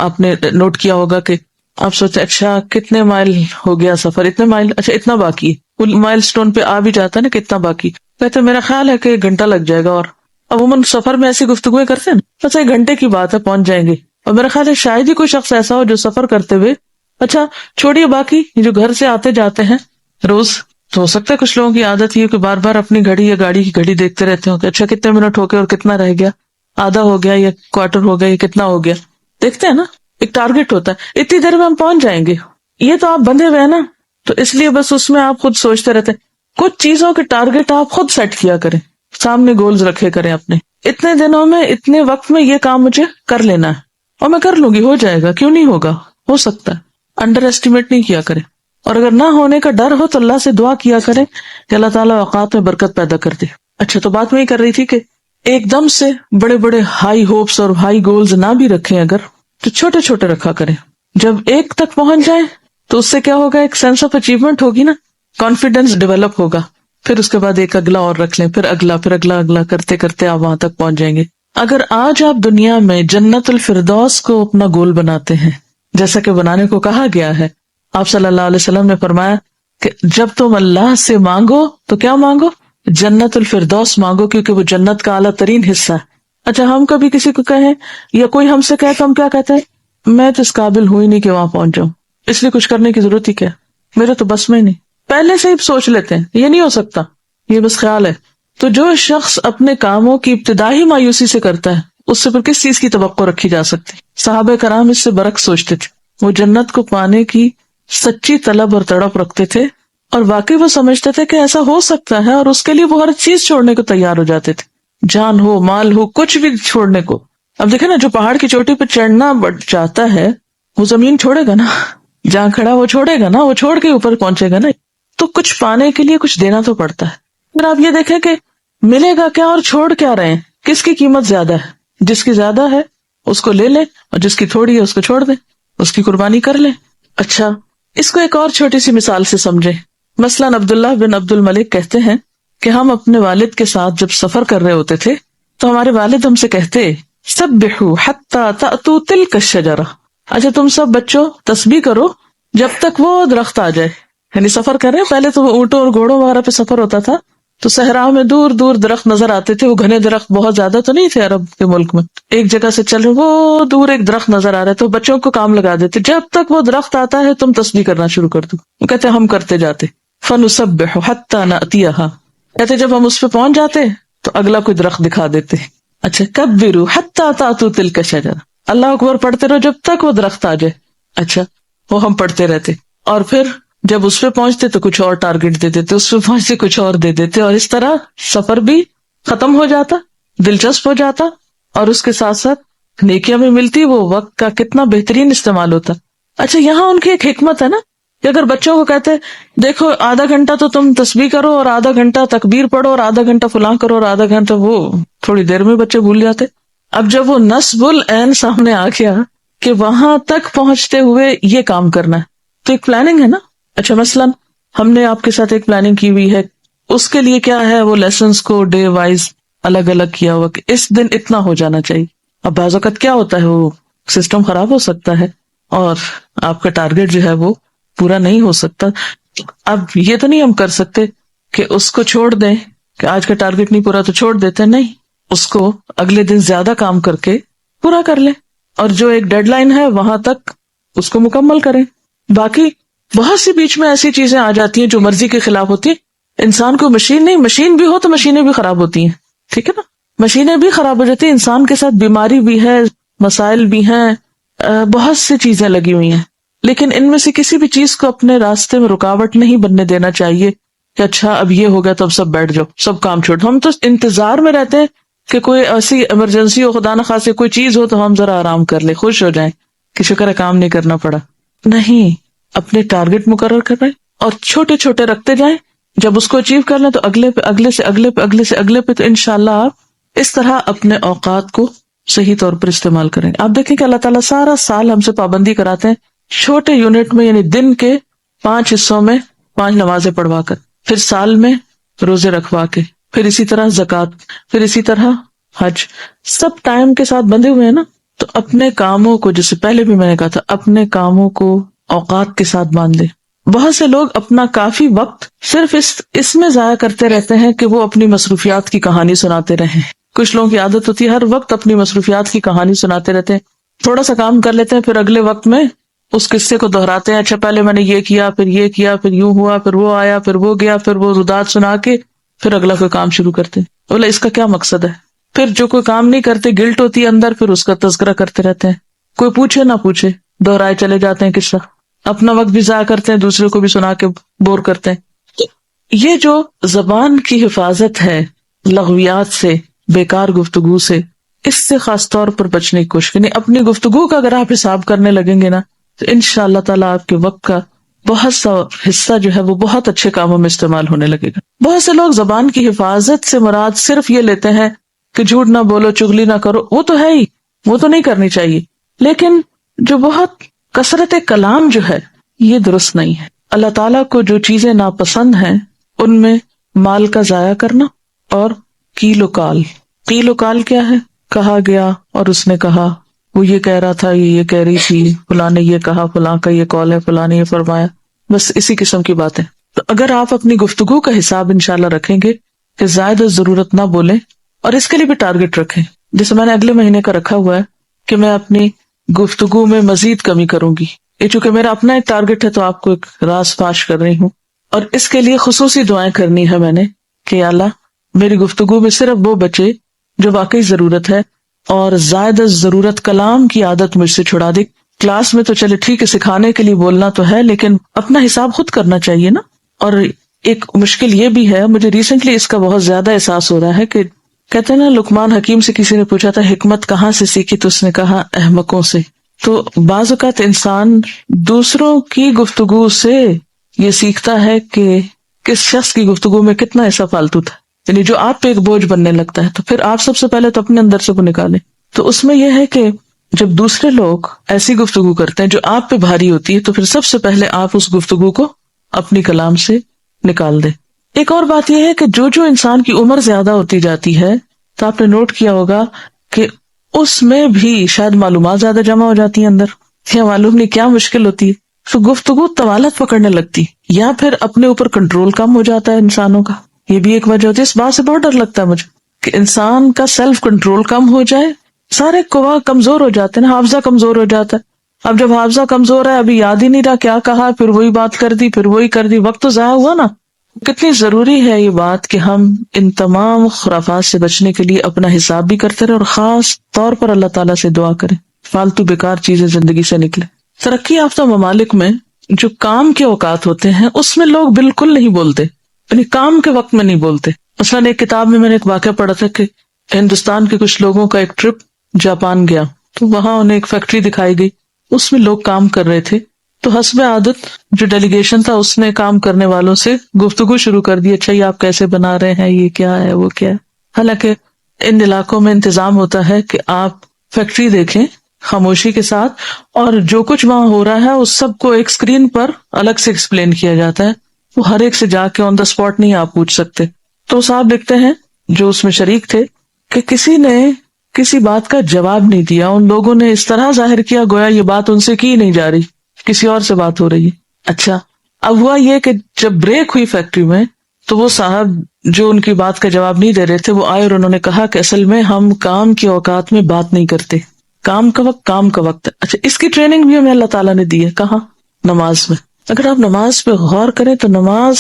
آپ نے نوٹ کیا ہوگا کہ آپ سوچتے اچھا کتنے مائل ہو گیا سفر، اتنے مائل، اچھا اتنا باقی ہے، وہ مائل سٹون پہ آ بھی جاتا ہے نا کتنا باقی، کہتے میرا خیال ہے کہ 1 گھنٹہ لگ جائے گا، اور عموماً سفر میں ایسی گفتگویں کرتے ہیں نا، بس 1 گھنٹے کی بات ہے پہنچ جائیں گے، اور میرا خیال ہے شاید ہی کوئی شخص ایسا ہو جو سفر کرتے ہوئے، اچھا چھوڑیے باقی جو گھر سے آتے جاتے ہیں روز، تو ہو سکتا ہے کچھ لوگوں کی عادت یہ کہ بار بار اپنی گھڑی یا گاڑی کی گھڑی دیکھتے رہتے ہوں کہ اچھا کتنے منٹ ہو گئے اور کتنا رہ گیا، آدھا ہو گیا یا کوارٹر ہو گیا یا کتنا ہو گیا، دیکھتے ہیں نا، ایک ٹارگیٹ ہوتا ہے اتنی دیر میں ہم پہنچ جائیں گے، یہ تو آپ بندھے ہوئے ہیں نا، تو اس لیے بس اس میں آپ خود سوچتے رہتے ہیں، کچھ چیزوں کے ٹارگیٹ آپ خود سیٹ کیا کریں، سامنے گولز رکھے کریں اپنے، اتنے دنوں میں اتنے وقت میں یہ کام مجھے کر لینا ہے اور میں کر لوں گی، ہو جائے گا، کیوں نہیں ہوگا، ہو سکتا ہے، انڈر ایسٹیمیٹ نہیں کیا کرے، اور اگر نہ ہونے کا ڈر ہو تو اللہ سے دعا کیا کرے کہ اللہ تعالیٰ اوقات میں برکت پیدا کر دے۔ اچھا تو بات میں یہ کر رہی تھی کہ ایک دم سے بڑے بڑے ہائی ہوپس اور ہائی گولز نہ بھی رکھیں اگر، تو چھوٹے چھوٹے رکھا کریں، جب ایک تک پہنچ جائیں تو اس سے کیا ہوگا، ایک سینس آف اچیومنٹ ہوگی نا، کانفیڈینس ڈیولپ ہوگا، پھر اس کے بعد ایک اگلا اور رکھ لیں، پھر اگلا، پھر اگلا، اگلا کرتے کرتے آپ وہاں تک پہنچ جائیں گے۔ اگر آج آپ دنیا میں جنت الفردوس کو اپنا گول بناتے ہیں جیسا کہ بنانے کو کہا گیا ہے، آپ صلی اللہ علیہ وسلم نے فرمایا کہ جب تم اللہ سے مانگو تو کیا مانگو، جنت الفردوس مانگو، کیونکہ وہ جنت کا اعلیٰ ترین حصہ ہے۔ اچھا ہم کبھی کسی کو کہیں یا کوئی ہم سے کہے تو ہم کیا کہتے ہیں، میں تو اس قابل ہوں ہی نہیں کہ وہاں پہنچ جاؤں، اس لیے کچھ کرنے کی ضرورت ہی کیا، میرے تو بس میں ہی نہیں، پہلے سے ہی سوچ لیتے ہیں یہ نہیں ہو سکتا، یہ بس خیال ہے۔ تو جو شخص اپنے کاموں کی ابتدائی مایوسی سے کرتا ہے اس سے پھر کس چیز کی توقع رکھی جا سکتی؟ صحابہ کرام اس سے برعکس سوچتے تھے، وہ جنت کو پانے کی سچی طلب اور تڑپ رکھتے تھے، اور واقعی وہ سمجھتے تھے کہ ایسا ہو سکتا ہے، اور اس کے لیے وہ ہر چیز چھوڑنے کو تیار ہو جاتے تھے، جان ہو، مال ہو، کچھ بھی چھوڑنے کو۔ اب دیکھیں نا، جو پہاڑ کی چوٹی پہ چڑھنا چاہتا ہے وہ زمین چھوڑے گا نا، جہاں کھڑا وہ چھوڑے گا نا، وہ چھوڑ کے اوپر پہنچے گا نا، تو کچھ پانے کے لیے کچھ دینا تو پڑتا ہے۔ پھر آپ یہ دیکھیں کہ ملے گا کیا اور چھوڑ کیا رہے ہیں، کس کی قیمت زیادہ ہے؟ جس کی زیادہ ہے اس کو لے لیں، اور جس کی تھوڑی ہے اس کو چھوڑ دیں، اس کی قربانی کر لیں۔ اچھا اس کو ایک اور چھوٹی سی مثال سے سمجھیں، مثلاً عبداللہ بن عبد الملک کہتے ہیں کہ ہم اپنے والد کے ساتھ جب سفر کر رہے ہوتے تھے تو ہمارے والد ہم سے کہتے، سبحوا حتی تأتوا تلک الشجرہ، اچھا تم سب بچوں تسبیح کرو جب تک وہ درخت آ جائے، یعنی سفر کر رہے ہیں، پہلے تو وہ اونٹوں اور گھوڑوں وغیرہ پہ سفر ہوتا تھا، تو صحراؤں میں دور دور درخت نظر آتے تھے، وہ گھنے درخت بہت زیادہ تو نہیں تھے عرب کے ملک میں، ایک جگہ سے چل رہے وہ دور ایک درخت نظر آ رہا ہے، تو بچوں کو کام لگا دیتے، جب تک وہ درخت آتا ہے تم تسبیح کرنا شروع کر دو، وہ کہتے ہم کرتے جاتے، فنسبح حتی نأتیہا، کہتے جب ہم اس پہ پہنچ جاتے تو اگلا کوئی درخت دکھا دیتے، اچھا کبروا حتی تأتوا تلک الشجرہ، اللہ اکبر پڑھتے رہو جب تک وہ درخت آ جائے، اچھا وہ ہم پڑھتے رہتے، اور پھر جب اس پہ پہنچتے تو کچھ اور ٹارگٹ دے دیتے، اس پہ پہنچتے کچھ اور دے دیتے، اور اس طرح سفر بھی ختم ہو جاتا، دلچسپ ہو جاتا، اور اس کے ساتھ ساتھ نیکیاں بھی ملتی، وہ وقت کا کتنا بہترین استعمال ہوتا۔ اچھا یہاں ان کی ایک حکمت ہے نا، کہ اگر بچوں کو کہتے دیکھو آدھا گھنٹہ تو تم تسبیح کرو اور آدھا گھنٹہ تکبیر پڑھو اور آدھا گھنٹہ فلاں کرو اور آدھا گھنٹہ وہ، تھوڑی دیر میں بچے بھول جاتے۔ اب جب وہ نصب العین سامنے آ گیا کہ وہاں تک پہنچتے ہوئے یہ کام کرنا ہے، تو ایک پلاننگ ہے نا۔ اچھا مثلاً ہم نے آپ کے ساتھ ایک پلاننگ کی ہوئی ہے، اس کے لیے کیا ہے، وہ لیسنس کو ڈے وائز الگ الگ کیا ہوا کہ اس دن اتنا ہو جانا چاہیے۔ اب بعض اوقات کیا ہوتا ہے، وہ سسٹم خراب ہو سکتا ہے اور آپ کا ٹارگیٹ جو ہے وہ پورا نہیں ہو سکتا۔ اب یہ تو نہیں ہم کر سکتے کہ اس کو چھوڑ دیں کہ آج کا ٹارگیٹ نہیں پورا تو چھوڑ دیتے، نہیں، اس کو اگلے دن زیادہ کام کر کے پورا کر لیں، اور جو ایک ڈیڈ لائن ہے وہاں تک اس کو مکمل کریں۔ باقی بہت سی بیچ میں ایسی چیزیں آ جاتی ہیں جو مرضی کے خلاف ہوتی ہیں، انسان کو مشین نہیں، مشین بھی ہو تو مشینیں بھی خراب ہوتی ہیں، ٹھیک ہے نا، مشینیں بھی خراب ہو جاتی ہیں، انسان کے ساتھ بیماری بھی ہے، مسائل بھی ہیں، بہت سی چیزیں لگی ہوئی ہیں، لیکن ان میں سے کسی بھی چیز کو اپنے راستے میں رکاوٹ نہیں بننے دینا چاہیے کہ اچھا اب یہ ہو گیا تو اب سب بیٹھ جاؤ، سب کام چھوڑ دو۔ ہم تو انتظار میں رہتے ہیں کہ کوئی ایسی ایمرجنسی ہو، خدا نخواستہ کوئی چیز ہو تو ہم ذرا آرام کر لیں، خوش ہو جائیں کہ شکر ہے کام نہیں کرنا پڑا۔ نہیں، اپنے ٹارگٹ مقرر کر رہے اور چھوٹے چھوٹے رکھتے جائیں، جب اس کو اچیو کر لیں تو اگلے پہ، اگلے سے اگلے پہ، اگلے سے اگلے پہ، تو انشاءاللہ آپ اس طرح اپنے اوقات کو صحیح طور پر استعمال کریں۔ آپ دیکھیں کہ اللہ تعالیٰ سارا سال ہم سے پابندی کراتے ہیں چھوٹے یونٹ میں، یعنی دن کے 5 حصوں میں 5 نمازیں پڑھوا کر، پھر سال میں روزے رکھوا کے، پھر اسی طرح زکوٰۃ، پھر اسی طرح حج، سب ٹائم کے ساتھ بندھے ہوئے ہیں نا. تو اپنے کاموں کو، جیسے پہلے بھی میں نے کہا تھا، اپنے کاموں کو اوقات کے ساتھ باندھ لے. بہت سے لوگ اپنا کافی وقت صرف اس میں ضائع کرتے رہتے ہیں کہ وہ اپنی مصروفیات کی کہانی سناتے رہیں. کچھ لوگوں کی عادت ہوتی ہے ہر وقت اپنی مصروفیات کی کہانی سناتے رہتے ہیں. تھوڑا سا کام کر لیتے ہیں، پھر اگلے وقت میں اس قصے کو دہراتے ہیں. اچھا پہلے میں نے یہ کیا، پھر یہ کیا، پھر یوں ہوا، پھر وہ آیا، پھر وہ گیا، پھر وہ رودات سنا کے پھر اگلا کوئی کام شروع کرتے ہیں. بولا اس کا کیا مقصد ہے؟ پھر جو کوئی کام نہیں کرتے، گلٹ ہوتی ہے اندر، پھر اس کا تذکرہ کرتے رہتے ہیں. کوئی پوچھے نہ پوچھے دہرائے چلے جاتے ہیں قصہ. اپنا وقت بھی ضائع کرتے ہیں، دوسرے کو بھی سنا کے بور کرتے ہیں. یہ جو زبان کی حفاظت ہے لغویات سے، بیکار گفتگو سے، اس سے خاص طور پر بچنے کی کوشش کریں. اپنی گفتگو کا اگر آپ حساب کرنے لگیں گے نا تو انشاء اللہ تعالیٰ آپ کے وقت کا بہت سا حصہ جو ہے وہ بہت اچھے کاموں میں استعمال ہونے لگے گا. بہت سے لوگ زبان کی حفاظت سے مراد صرف یہ لیتے ہیں کہ جھوٹ نہ بولو، چغلی نہ کرو. وہ تو ہے ہی، وہ تو نہیں کرنی چاہیے، لیکن جو بہت کثرت کلام جو ہے یہ درست نہیں ہے. اللہ تعالیٰ کو جو چیزیں ناپسند ہیں ان میں مال کا ضائع کرنا اور قیل و قال. قیل و قال کیا ہے؟ کہا گیا اور اس نے کہا، وہ یہ کہہ رہا تھا، یہ کہہ رہی تھی، فلاں نے یہ کہا، فلاں کا یہ قول ہے، فلاں نے یہ فرمایا، بس اسی قسم کی باتیں. تو اگر آپ اپنی گفتگو کا حساب انشاءاللہ رکھیں گے کہ زائد ضرورت نہ بولیں، اور اس کے لیے بھی ٹارگٹ رکھیں. جیسے میں نے اگلے مہینے کا رکھا ہوا ہے کہ میں اپنی گفتگو میں مزید کمی کروں گی. یہ چونکہ میرا اپنا ایک ٹارگٹ ہے تو آپ کو ایک راز فاش کر رہی ہوں، اور اس کے لیے خصوصی دعائیں کرنی ہے میں نے کہ یا اللہ میری گفتگو میں صرف وہ بچے جو واقعی ضرورت ہے، اور زائد ضرورت کلام کی عادت مجھ سے چھڑا دے. کلاس میں تو چلے ٹھیک ہے، سکھانے کے لیے بولنا تو ہے، لیکن اپنا حساب خود کرنا چاہیے نا. اور ایک مشکل یہ بھی ہے، مجھے ریسنٹلی اس کا بہت زیادہ احساس ہو رہا ہے کہ کہتے ہیں نا لقمان حکیم سے کسی نے پوچھا تھا حکمت کہاں سے سیکھی، تو اس نے کہا احمقوں سے. تو بعض اوقات انسان دوسروں کی گفتگو سے یہ سیکھتا ہے کہ کس شخص کی گفتگو میں کتنا ایسا فالتو تھا، یعنی جو آپ پہ ایک بوجھ بننے لگتا ہے. تو پھر آپ سب سے پہلے تو اپنے اندر سے وہ نکالیں. تو اس میں یہ ہے کہ جب دوسرے لوگ ایسی گفتگو کرتے ہیں جو آپ پہ بھاری ہوتی ہے، تو پھر سب سے پہلے آپ اس گفتگو کو اپنی کلام سے نکال دیں. ایک اور بات یہ ہے کہ جو انسان کی عمر زیادہ ہوتی جاتی ہے، تو آپ نے نوٹ کیا ہوگا کہ اس میں بھی شاید معلومات زیادہ جمع ہو جاتی ہیں اندر، یا معلوم نہیں کیا مشکل ہوتی ہے، تو گفتگو طوالت پکڑنے لگتی، یا پھر اپنے اوپر کنٹرول کم ہو جاتا ہے انسانوں کا. یہ بھی ایک وجہ ہوتی ہے. اس بات سے بہت ڈر لگتا ہے مجھے کہ انسان کا سیلف کنٹرول کم ہو جائے. سارے قوا کمزور ہو جاتے ہیں نا، حافظہ کمزور ہو جاتا ہے. اب جب حافظہ کمزور ہے، ابھی یاد ہی نہیں رہا کیا کہا، پھر وہی بات کر دی، پھر وہی کر دی، وقت تو ضائع ہوا نا. کتنی ضروری ہے یہ بات کہ ہم ان تمام خرافات سے بچنے کے لیے اپنا حساب بھی کرتے رہے، اور خاص طور پر اللہ تعالیٰ سے دعا کریں فالتو بیکار چیزیں زندگی سے نکلے. ترقی یافتہ ممالک میں جو کام کے اوقات ہوتے ہیں اس میں لوگ بالکل نہیں بولتے، یعنی کام کے وقت میں نہیں بولتے. مثلاً ایک کتاب میں نے ایک واقعہ پڑھا تھا کہ ہندوستان کے کچھ لوگوں کا ایک ٹرپ جاپان گیا، تو وہاں انہیں ایک فیکٹری دکھائی گئی، اس میں لوگ کام کر رہے تھے. تو حسب عادت جو ڈیلیگیشن تھا اس نے کام کرنے والوں سے گفتگو شروع کر دی، اچھا یہ آپ کیسے بنا رہے ہیں، یہ کیا ہے، وہ کیا ہے. حالانکہ ان علاقوں میں انتظام ہوتا ہے کہ آپ فیکٹری دیکھیں خاموشی کے ساتھ، اور جو کچھ وہاں ہو رہا ہے اس سب کو ایک اسکرین پر الگ سے ایکسپلین کیا جاتا ہے. وہ ہر ایک سے جا کے آن دا اسپاٹ نہیں آپ پوچھ سکتے. تو صاحب لکھتے ہیں جو اس میں شریک تھے کہ کسی نے کسی بات کا جواب نہیں دیا. ان لوگوں نے اس طرح ظاہر کیا گویا یہ بات ان سے کی نہیں جا رہی، کسی اور سے بات ہو رہی ہے. اچھا اب ہوا یہ کہ جب بریک ہوئی فیکٹری میں تو وہ صاحب جو ان کی بات کا جواب نہیں دے رہے تھے وہ آئے اور انہوں نے کہا کہ اصل میں ہم کام کے اوقات میں بات نہیں کرتے، کام کا وقت کام کا وقت ہے. اچھا اس کی ٹریننگ بھی ہمیں اللہ تعالیٰ نے دی ہے، کہاں؟ نماز میں. اگر آپ نماز پہ غور کریں تو نماز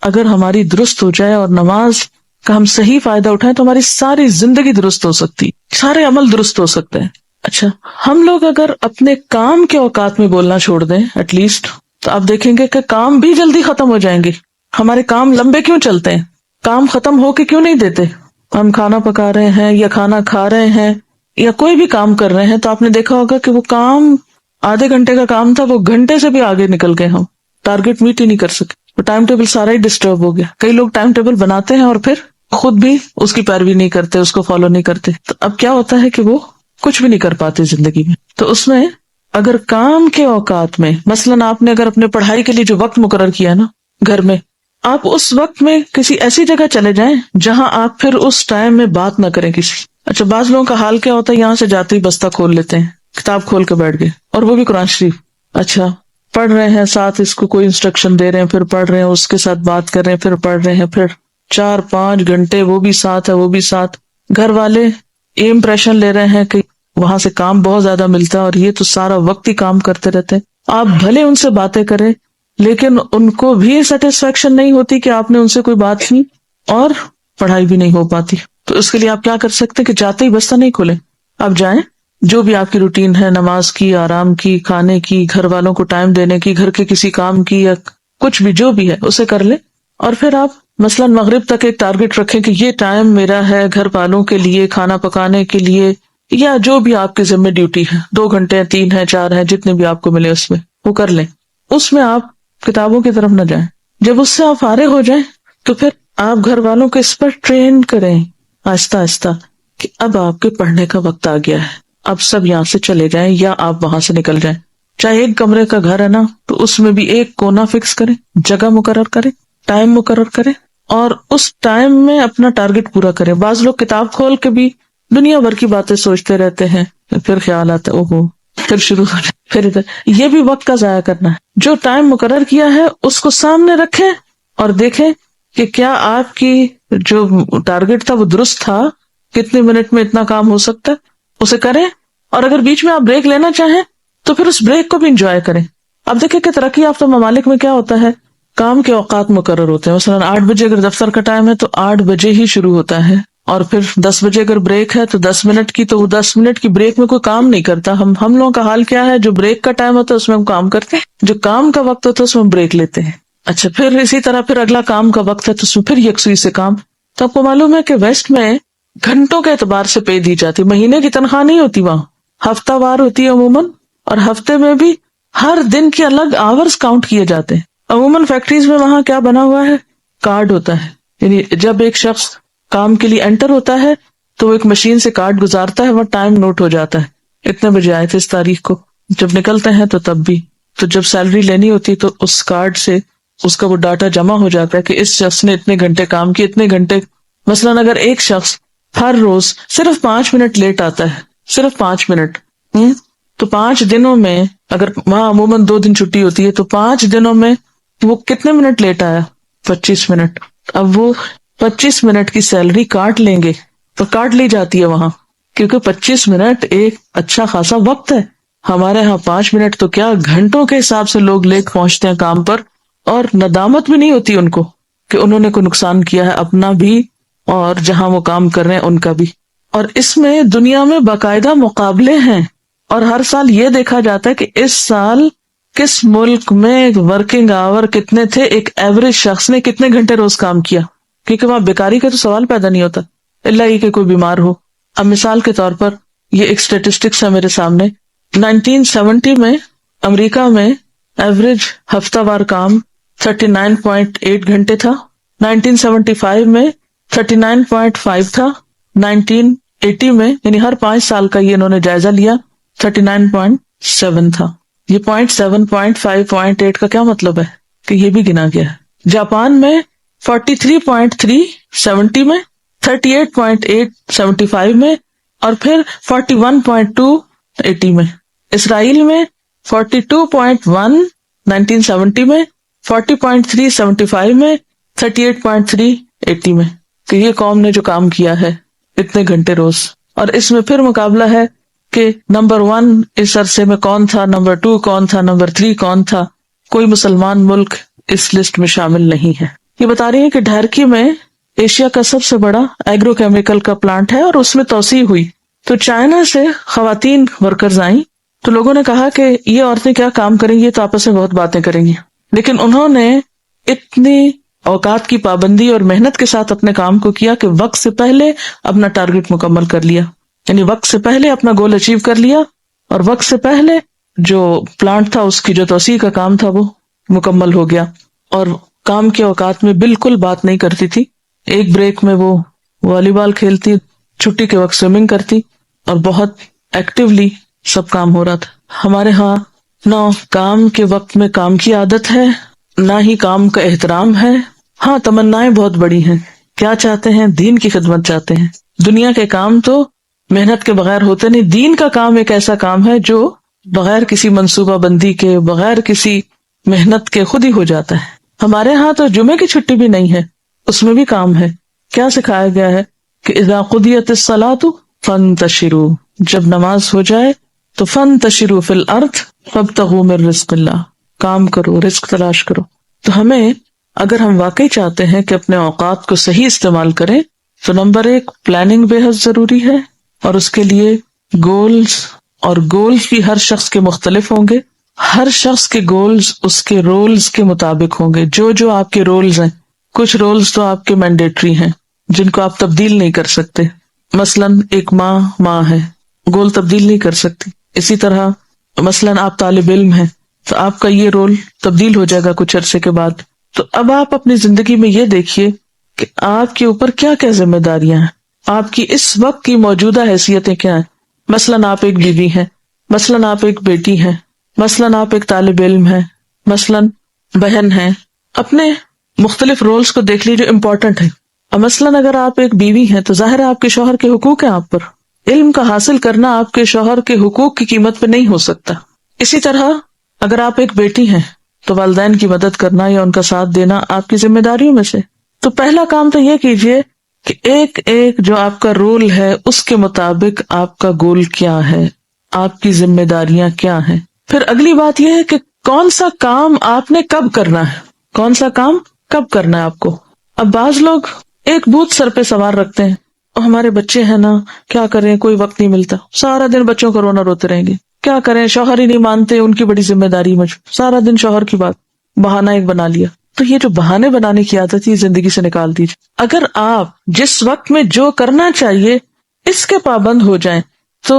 اگر ہماری درست ہو جائے اور نماز کا ہم صحیح فائدہ اٹھائیں تو ہماری ساری زندگی درست ہو سکتی، سارے عمل درست ہو سکتے ہیں. اچھا ہم لوگ اگر اپنے کام کے اوقات میں بولنا چھوڑ دیں ایٹ لیسٹ، تو آپ دیکھیں گے کہ کام بھی جلدی ختم ہو جائیں گے. ہمارے کام لمبے کیوں چلتے ہیں؟ کام ختم ہو کے کیوں نہیں دیتے؟ ہم کھانا پکا رہے ہیں یا کھانا کھا رہے ہیں یا کوئی بھی کام کر رہے ہیں تو آپ نے دیکھا ہوگا کہ وہ کام آدھے گھنٹے کا کام تھا، وہ گھنٹے سے بھی آگے نکل گئے، ہم ٹارگٹ میٹ ہی نہیں کر سکے. تو ٹائم ٹیبل سارا ہی ڈسٹرب ہو گیا. کئی لوگ ٹائم ٹیبل بناتے ہیں اور پھر خود بھی اس کی پیروی نہیں کرتے، اس کو فالو نہیں کرتے. تو اب کیا ہوتا ہے کہ وہ کچھ بھی نہیں کر پاتے زندگی میں. تو اس میں اگر کام کے اوقات میں مثلاً آپ نے اگر اپنے پڑھائی کے لیے جو وقت مقرر کیا نا گھر میں، آپ اس وقت میں کسی ایسی جگہ چلے جائیں جہاں آپ پھر اس ٹائم میں بات نہ کریں کسی. اچھا، بعض لوگوں کا حال کیا ہوتا ہے، یہاں سے جاتے ہی بستہ کھول لیتے ہیں، کتاب کھول کے بیٹھ گئے، اور وہ بھی قرآن شریف. اچھا، پڑھ رہے ہیں، ساتھ اس کو کوئی انسٹرکشن دے رہے ہیں، پھر پڑھ رہے ہیں، اس کے ساتھ بات کر رہے ہیں، پھر پڑھ رہے ہیں، پھر 4-5 گھنٹے وہ بھی ساتھ ہے، وہ بھی ساتھ. گھر والے یہ امپریشن لے رہے ہیں کہ وہاں سے کام بہت زیادہ ملتا ہے، اور یہ تو سارا وقت ہی کام کرتے رہتے ہیں. آپ بھلے ان سے باتیں کریں، لیکن ان کو بھی سیٹسفیکشن نہیں ہوتی کہ آپ نے ان سے کوئی بات کی، اور پڑھائی بھی نہیں ہو پاتی. تو اس کے لیے آپ کیا کر سکتے کہ جاتے ہی بستہ نہیں کھولیں، آپ جائیں، جو بھی آپ کی روٹین ہے، نماز کی، آرام کی، کھانے کی، گھر والوں کو ٹائم دینے کی، گھر کے کسی کام کی، یا کچھ بھی جو بھی ہے اسے کر لیں. اور پھر آپ مثلاً مغرب تک ایک ٹارگٹ رکھیں کہ یہ ٹائم میرا ہے گھر والوں کے لیے، کھانا پکانے کے لیے، یا جو بھی آپ کے ذمہ ڈیوٹی ہے، 2 گھنٹے ہیں، 3 ہیں، 4 ہیں، جتنے بھی آپ کو ملے اس میں وہ کر لیں. اس میں آپ کتابوں کی طرف نہ جائیں. جب اس سے آپ فارغ ہو جائیں تو پھر آپ گھر والوں کو اس پر ٹرین کریں آہستہ آہستہ کہ اب آپ کے پڑھنے کا وقت آ گیا ہے، اب سب یہاں سے چلے جائیں یا آپ وہاں سے نکل جائیں. چاہے ایک کمرے کا گھر ہے نا، تو اس میں بھی ایک کونا فکس کریں، جگہ مقرر کریں، ٹائم مقرر کریں، اور اس ٹائم میں اپنا ٹارگٹ پورا کریں. بعض لوگ کتاب کھول کے بھی دنیا بھر کی باتیں سوچتے رہتے ہیں، پھر خیال آتا ہے اوہو، پھر شروع ہو جائے، پھر ادھر. یہ بھی وقت کا ضائع کرنا ہے. جو ٹائم مقرر کیا ہے اس کو سامنے رکھیں اور دیکھیں کہ کیا آپ کی جو ٹارگٹ تھا وہ درست تھا، کتنے منٹ میں اتنا کام ہو سکتا ہے، اسے کریں. اور اگر بیچ میں آپ بریک لینا چاہیں تو پھر اس بریک کو بھی انجوائے کریں. اب دیکھیں کہ ترقی یافتہ ممالک میں کیا ہوتا ہے، کام کے اوقات مقرر ہوتے ہیں. مثلاً 8 بجے اگر دفتر کا ٹائم ہے تو 8 بجے ہی شروع ہوتا ہے، اور پھر 10 بجے اگر بریک ہے تو 10 منٹ کی، تو وہ 10 منٹ کی بریک میں کوئی کام نہیں کرتا. ہم لوگوں کا حال کیا ہے، جو بریک کا ٹائم ہوتا ہے اس میں ہم کام کرتے ہیں، جو کام کا وقت ہوتا ہے اس میں ہم بریک لیتے ہیں. اچھا، پھر اسی طرح پھر اگلا کام کا وقت ہے تو اس میں پھر یکسوئی سے کام. تو آپ کو معلوم ہے کہ ویسٹ میں گھنٹوں کے اعتبار سے پے دی جاتی، مہینے کی تنخواہ نہیں ہوتی، وہاں ہفتہ وار ہوتی ہے عموماً، اور ہفتے میں بھی ہر دن کے الگ آورز کاؤنٹ کیے جاتے ہیں. عموماً فیکٹریز میں وہاں کیا بنا ہوا ہے، کارڈ ہوتا ہے، یعنی جب ایک شخص کام کے لیے انٹر ہوتا ہے تو وہ ایک مشین سے کارڈ گزارتا ہے، وہ ٹائم نوٹ ہو جاتا ہے، اتنے بجے آئے تھے اس تاریخ کو. جب نکلتے ہیں تو تب بھی، تو جب سیلری لینی ہوتی تو اس کارڈ سے اس کا وہ ڈاٹا جمع ہو جاتا ہے کہ اس شخص نے اتنے گھنٹے کام کیے، اتنے گھنٹے. مثلاً اگر ایک شخص ہر روز صرف 5 منٹ لیٹ آتا ہے، صرف 5 منٹ، تو 5 دنوں میں، اگر وہاں عموماً 2 دن چھٹی ہوتی ہے، تو 5 دنوں میں وہ کتنے منٹ لیٹ آیا، 25 منٹ. اب وہ 25 منٹ کی سیلری کاٹ لیں گے، تو کاٹ لی جاتی ہے وہاں، کیونکہ 25 منٹ ایک اچھا خاصا وقت ہے. ہمارے ہاں 5 منٹ تو کیا، گھنٹوں کے حساب سے لوگ لیٹ پہنچتے ہیں کام پر، اور ندامت بھی نہیں ہوتی ان کو کہ انہوں نے کوئی نقصان کیا ہے، اپنا بھی اور جہاں وہ کام کر رہے ہیں ان کا بھی. اور اس میں دنیا میں باقاعدہ مقابلے ہیں، اور ہر سال یہ دیکھا جاتا ہے کہ اس سال کس ملک میں ورکنگ آور کتنے تھے، ایک ایوریج شخص نے کتنے گھنٹے روز کام کیا، کیونکہ وہاں بیکاری کا تو سوال پیدا نہیں ہوتا الا ہی کہ کوئی بیمار ہو. اب مثال کے طور پر یہ ایک اسٹیٹسٹکس ہے میرے سامنے، 1970 میں امریکہ میں ایوریج ہفتہ وار کام 39.8 گھنٹے تھا، 1975 میں 39.5 تھا، 1980 میں، یعنی ہر 5 سال کا یہ انہوں نے جائزہ لیا، 39.7 تھا. یہ 0.7 0.5 0.8 کا کیا مطلب ہے کہ یہ بھی گنا گیا ہے. جاپان میں 43.3 70 میں، 38.8 75 میں، اور پھر 41.2 80 میں. اسرائیل میں 42.1 1970 میں، 40.3 75 میں، 38.3 80 میں. کہ یہ قوم نے جو کام کیا ہے اتنے گھنٹے روز. اور اس میں پھر مقابلہ ہے کہ نمبر 1 اس عرصے میں کون تھا، نمبر 2 کون تھا، نمبر 3 کون تھا. کوئی مسلمان ملک اس لسٹ میں شامل نہیں ہے. یہ بتا رہی ہے کہ ڈھارکی میں ایشیا کا سب سے بڑا ایگرو کیمیکل کا پلانٹ ہے، اور اس میں توسیع ہوئی تو چائنا سے خواتین ورکرز آئیں، تو لوگوں نے کہا کہ یہ عورتیں کیا کام کریں گی، تو آپس میں بہت باتیں کریں گی. لیکن انہوں نے اتنی اوقات کی پابندی اور محنت کے ساتھ اپنے کام کو کیا کہ وقت سے پہلے اپنا ٹارگٹ مکمل کر لیا، یعنی وقت سے پہلے اپنا گول اچیو کر لیا، اور وقت سے پہلے جو پلانٹ تھا اس کی جو توسیع کا کام تھا وہ مکمل ہو گیا. اور کام کے اوقات میں بالکل بات نہیں کرتی تھی، ایک بریک میں وہ والی بال کھیلتی، چھٹی کے وقت سوئمنگ کرتی، اور بہت ایکٹیولی سب کام ہو رہا تھا. ہمارے ہاں نہ کام کے وقت میں کام کی عادت ہے، نہ ہی کام کا احترام ہے. ہاں تمنائیں بہت بڑی ہیں، کیا چاہتے ہیں، دین کی خدمت چاہتے ہیں، دنیا کے کام تو محنت کے بغیر ہوتے نہیں. دین کا کام ایک ایسا کام ہے جو بغیر کسی منصوبہ بندی کے، بغیر کسی محنت کے خود ہی ہو جاتا ہے. ہمارے ہاں تو جمعے کی چھٹی بھی نہیں ہے، اس میں بھی کام ہے. کیا سکھایا گیا ہے کہ اذا قضیت الصلاۃ فانتشروا، جب نماز ہو جائے تو فانتشروا فی الارض فابتغوا من رزق اللہ، کام کرو، رزق تلاش کرو. تو ہمیں اگر ہم واقعی چاہتے ہیں کہ اپنے اوقات کو صحیح استعمال کریں تو نمبر 1 پلاننگ بے حد ضروری ہے، اور اس کے لیے گولز، اور گولز بھی ہر شخص کے مختلف ہوں گے. ہر شخص کے گولز اس کے رولز کے مطابق ہوں گے. جو آپ کے رولز ہیں، کچھ رولز تو آپ کے مینڈیٹری ہیں جن کو آپ تبدیل نہیں کر سکتے. مثلاً ایک ماں ہے، گول تبدیل نہیں کر سکتی. اسی طرح مثلاً آپ طالب علم ہیں تو آپ کا یہ رول تبدیل ہو جائے گا کچھ عرصے کے بعد. تو اب آپ اپنی زندگی میں یہ دیکھیے کہ آپ کے اوپر کیا کیا ذمہ داریاں ہیں، آپ کی اس وقت کی موجودہ حیثیتیں کیا ہیں. مثلاً آپ ایک بیوی ہیں، مثلاً آپ ایک بیٹی ہیں، مثلاً آپ ایک طالب علم ہیں، مثلاً بہن ہیں. اپنے مختلف رولز کو دیکھ لیجیے امپورٹنٹ ہے. اب مثلاً اگر آپ ایک بیوی ہیں تو ظاہر ہے آپ کے شوہر کے حقوق ہیں آپ پر. علم کا حاصل کرنا آپ کے شوہر کے حقوق کی قیمت پہ نہیں ہو سکتا. اسی طرح اگر آپ ایک بیٹی ہیں تو والدین کی مدد کرنا یا ان کا ساتھ دینا آپ کی ذمہ داریوں میں سے. تو پہلا کام تو یہ کیجئے کہ ایک جو آپ کا رول ہے اس کے مطابق آپ کا گول کیا ہے، آپ کی ذمہ داریاں کیا ہیں. پھر اگلی بات یہ ہے کہ کون سا کام آپ نے کب کرنا ہے، کون سا کام کب کرنا ہے آپ کو. اب بعض لوگ ایک بوجھ سر پہ سوار رکھتے ہیں، اور ہمارے بچے ہیں نا، کیا کریں، کوئی وقت نہیں ملتا، سارا دن بچوں کو رونا روتے رہیں گے، کیا کریں، شوہر ہی نہیں مانتے، ان کی بڑی ذمہ داری مجھ، سارا دن شوہر کی بات، بہانہ ایک بنا لیا. تو یہ جو بہانے بنانے کی عادت ہے زندگی سے نکال دیجیے. اگر آپ جس وقت میں جو کرنا چاہیے اس کے پابند ہو جائیں تو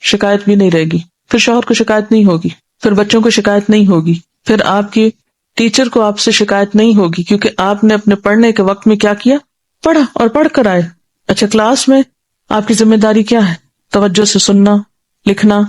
شکایت بھی نہیں رہے گی، پھر شوہر کو شکایت نہیں ہوگی، پھر بچوں کو شکایت نہیں ہوگی، پھر آپ کی ٹیچر کو آپ سے شکایت نہیں ہوگی، کیونکہ آپ نے اپنے پڑھنے کے وقت میں کیا کیا، پڑھا اور پڑھ کر آئے. اچھا، کلاس میں آپ کی ذمہ داری کیا ہے، توجہ سے سننا، لکھنا،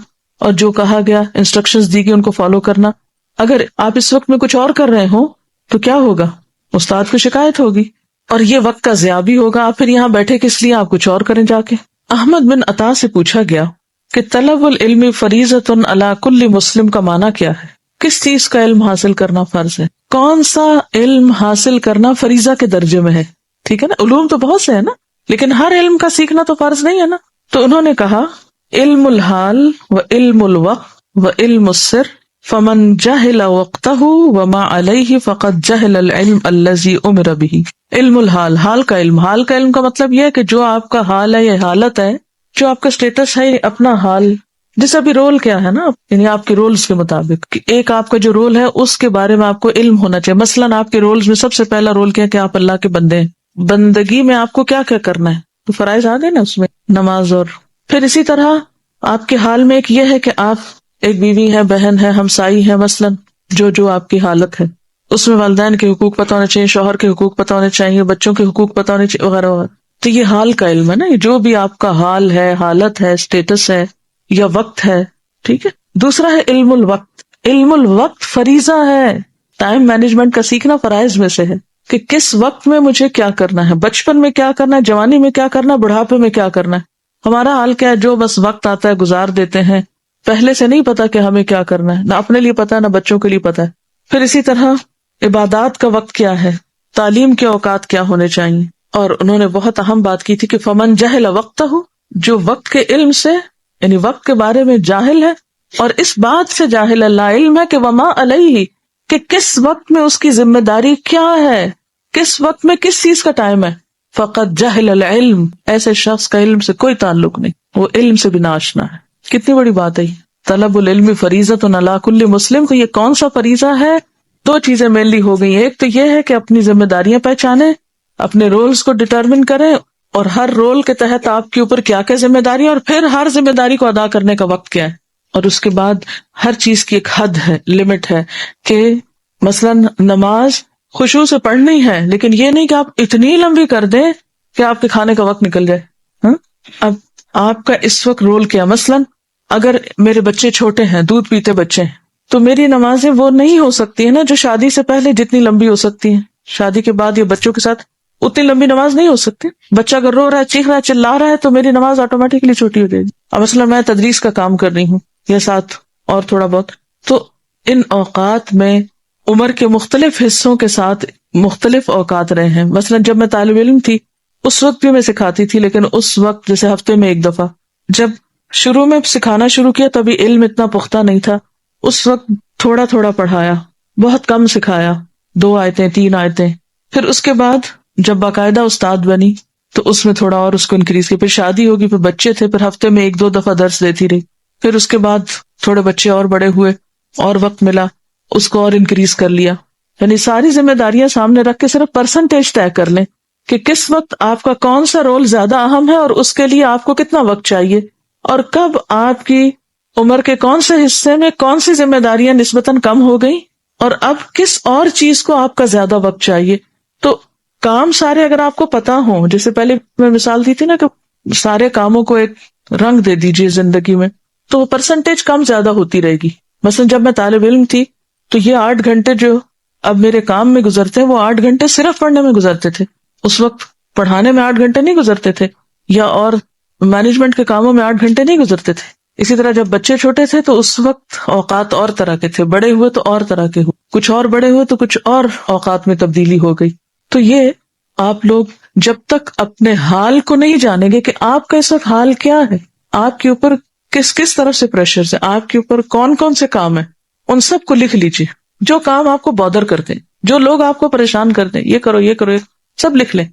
اور جو کہا گیا، انسٹرکشنز دی گئی ان کو فالو کرنا. اگر آپ اس وقت میں کچھ اور کر رہے ہوں تو کیا ہوگا، استاد کو شکایت ہوگی، اور یہ وقت کا ضیاع بھی ہوگا. آپ پھر یہاں بیٹھے کس لیے، آپ کچھ اور کریں جا کے. احمد بن عطا سے پوچھا گیا کہ طلب العلم فریضۃ علی کل مسلم کا معنی کیا ہے، کس چیز کا علم حاصل کرنا فرض ہے، کون سا علم حاصل کرنا فریضہ کے درجے میں ہے. ٹھیک ہے نا، علوم تو بہت سے ہیں نا، لیکن ہر علم کا سیکھنا تو فرض نہیں ہے نا. تو انہوں نے کہا علم الحال و علم الوقت و علم السر فمن جہل وقتہ وما علیہ فقد جہل العلم الذی امر به. علم الحال، حال کا علم. حال کا علم کا مطلب یہ ہے کہ جو آپ کا حال ہے، یہ حالت ہے، جو آپ کا اسٹیٹس ہے، یہ اپنا حال، جیسا بھی رول کیا ہے نا، یعنی آپ کے رولز کے مطابق کہ ایک آپ کا جو رول ہے اس کے بارے میں آپ کو علم ہونا چاہیے. مثلاً آپ کے رولز میں سب سے پہلا رول کیا ہے کہ آپ اللہ کے بندے ہیں. بندگی میں آپ کو کیا کیا کرنا ہے، تو فرائض آ گئے نا اس میں، نماز. اور پھر اسی طرح آپ کے حال میں ایک یہ ہے کہ آپ ایک بیوی ہے، بہن ہے، ہمسائی ہے. مثلاً جو آپ کی حالت ہے اس میں والدین کے حقوق پتہ ہونے چاہیے، شوہر کے حقوق پتہ ہونے چاہیے، بچوں کے حقوق پتہ ہونے چاہیے، وغیرہ وغیرہ. تو یہ حال کا علم ہے نا، یہ جو بھی آپ کا حال ہے، حالت ہے، اسٹیٹس ہے یا وقت ہے. ٹھیک ہے. دوسرا ہے علم الوقت. علم الوقت فریضہ ہے، ٹائم مینجمنٹ کا سیکھنا فرائض میں سے ہے کہ کس وقت میں مجھے کیا کرنا ہے، بچپن میں کیا کرنا ہے، جوانی میں کیا کرنا ہے، بڑھاپے میں کیا کرنا ہے. ہمارا حال کیا ہے، جو بس وقت آتا ہے گزار دیتے ہیں، پہلے سے نہیں پتا کہ ہمیں کیا کرنا ہے، نہ اپنے لیے پتا ہے نہ بچوں کے لیے پتا ہے. پھر اسی طرح عبادات کا وقت کیا ہے، تعلیم کے اوقات کیا ہونے چاہیے. اور انہوں نے بہت اہم بات کی تھی کہ فمن جہل وقتہ، جو وقت کے علم سے، یعنی وقت کے بارے میں جاہل ہے، اور اس بات سے جاہل اللہ علم ہے کہ وما علیہ، کہ کس وقت میں اس کی ذمہ داری کیا ہے، کس وقت میں کس چیز کا ٹائم ہے. فقط جہل العلم، ایسے شخص کا علم سے کوئی تعلق نہیں، وہ علم سے بھی ناشنا ہے. کتنی بڑی بات ہے یہ. طلب العلم فریضۃ علی کل مسلم. تو یہ کون سا فریضہ ہے؟ دو چیزیں مینلی ہو گئی. ایک تو یہ ہے کہ اپنی ذمہ داریاں پہچانیں، اپنے رولز کو ڈٹرمن کریں، اور ہر رول کے تحت آپ کے اوپر کیا کیا ذمہ داری ہے، اور پھر ہر ذمہ داری کو ادا کرنے کا وقت کیا ہے. اور اس کے بعد ہر چیز کی ایک حد ہے، لمٹ ہے، کہ مثلاً نماز خشوع سے پڑھنی ہے، لیکن یہ نہیں کہ آپ اتنی لمبی کر دیں کہ آپ کے کھانے کا وقت نکل جائے. اب آپ کا اس وقت رول کیا؟ مثلاً اگر میرے بچے چھوٹے ہیں، دودھ پیتے بچے ہیں، تو میری نمازیں وہ نہیں ہو سکتی ہیں نا جو شادی سے پہلے جتنی لمبی ہو سکتی ہیں. شادی کے بعد یہ بچوں کے ساتھ اتنی لمبی نماز نہیں ہو سکتی. بچہ اگر رو رہا ہے، چیخ رہا ہے، چلا رہا ہے تو میری نماز آٹومیٹکلی چھوٹی ہو جائے گی. اب مثلا میں تدریس کا کام کر رہی ہوں یا ساتھ اور تھوڑا بہت، تو ان اوقات میں عمر کے مختلف حصوں کے ساتھ مختلف اوقات رہے ہیں. مثلا جب میں طالب علم تھی اس وقت بھی میں سکھاتی تھی، لیکن اس وقت جیسے ہفتے میں ایک دفعہ. جب شروع میں سکھانا شروع کیا تبھی علم اتنا پختہ نہیں تھا، اس وقت تھوڑا تھوڑا پڑھایا، بہت کم سکھایا، 2 آیتیں 3 آیتیں. پھر اس کے بعد جب باقاعدہ استاد بنی تو اس میں تھوڑا اور اس کو انکریز کیا. پھر شادی ہوگی، پھر بچے تھے، پھر ہفتے میں 1-2 دفعہ درس دیتی رہی. پھر اس کے بعد تھوڑے بچے اور بڑے ہوئے اور وقت ملا، اس کو اور انکریز کر لیا. یعنی ساری ذمہ داریاں سامنے رکھ کے صرف پرسنٹیج طے کر لیں کہ کس وقت آپ کا کون سا رول زیادہ اہم ہے اور اس کے لیے آپ کو کتنا وقت چاہیے، اور کب آپ کی عمر کے کون سے حصے میں کون سی ذمہ داریاں نسبتاً کم ہو گئی اور اب کس اور چیز کو آپ کا زیادہ وقت چاہیے. تو کام سارے اگر آپ کو پتا ہوں، جیسے پہلے میں مثال دی تھی نا کہ سارے کاموں کو ایک رنگ دے دیجیے زندگی میں، تو وہ پرسنٹیج کم زیادہ ہوتی رہے گی. مثلا جب میں طالب علم تھی تو یہ 8 گھنٹے جو اب میرے کام میں گزرتے ہیں وہ 8 گھنٹے صرف پڑھنے میں گزرتے تھے. اس وقت پڑھانے میں 8 گھنٹے نہیں گزرتے تھے، یا اور مینجمنٹ کے کاموں میں 8 گھنٹے نہیں گزرتے تھے. اسی طرح جب بچے چھوٹے تھے تو اس وقت اوقات اور طرح کے تھے، بڑے ہوئے تو اور طرح کے ہوئے، کچھ اور بڑے ہوئے تو کچھ اور اوقات میں تبدیلی ہو گئی. تو یہ آپ لوگ جب تک اپنے حال کو نہیں جانیں گے کہ آپ کا اس وقت حال کیا ہے، آپ کے اوپر کس کس طرف سے پریشر ہے، آپ کے اوپر کون کون سے کام ہیں، ان سب کو لکھ لیجیے. جو کام آپ کو بادر کرتے ہیں، جو لوگ آپ کو پریشان کرتے ہیں، یہ کرو یہ کرو، سب لکھ لیں.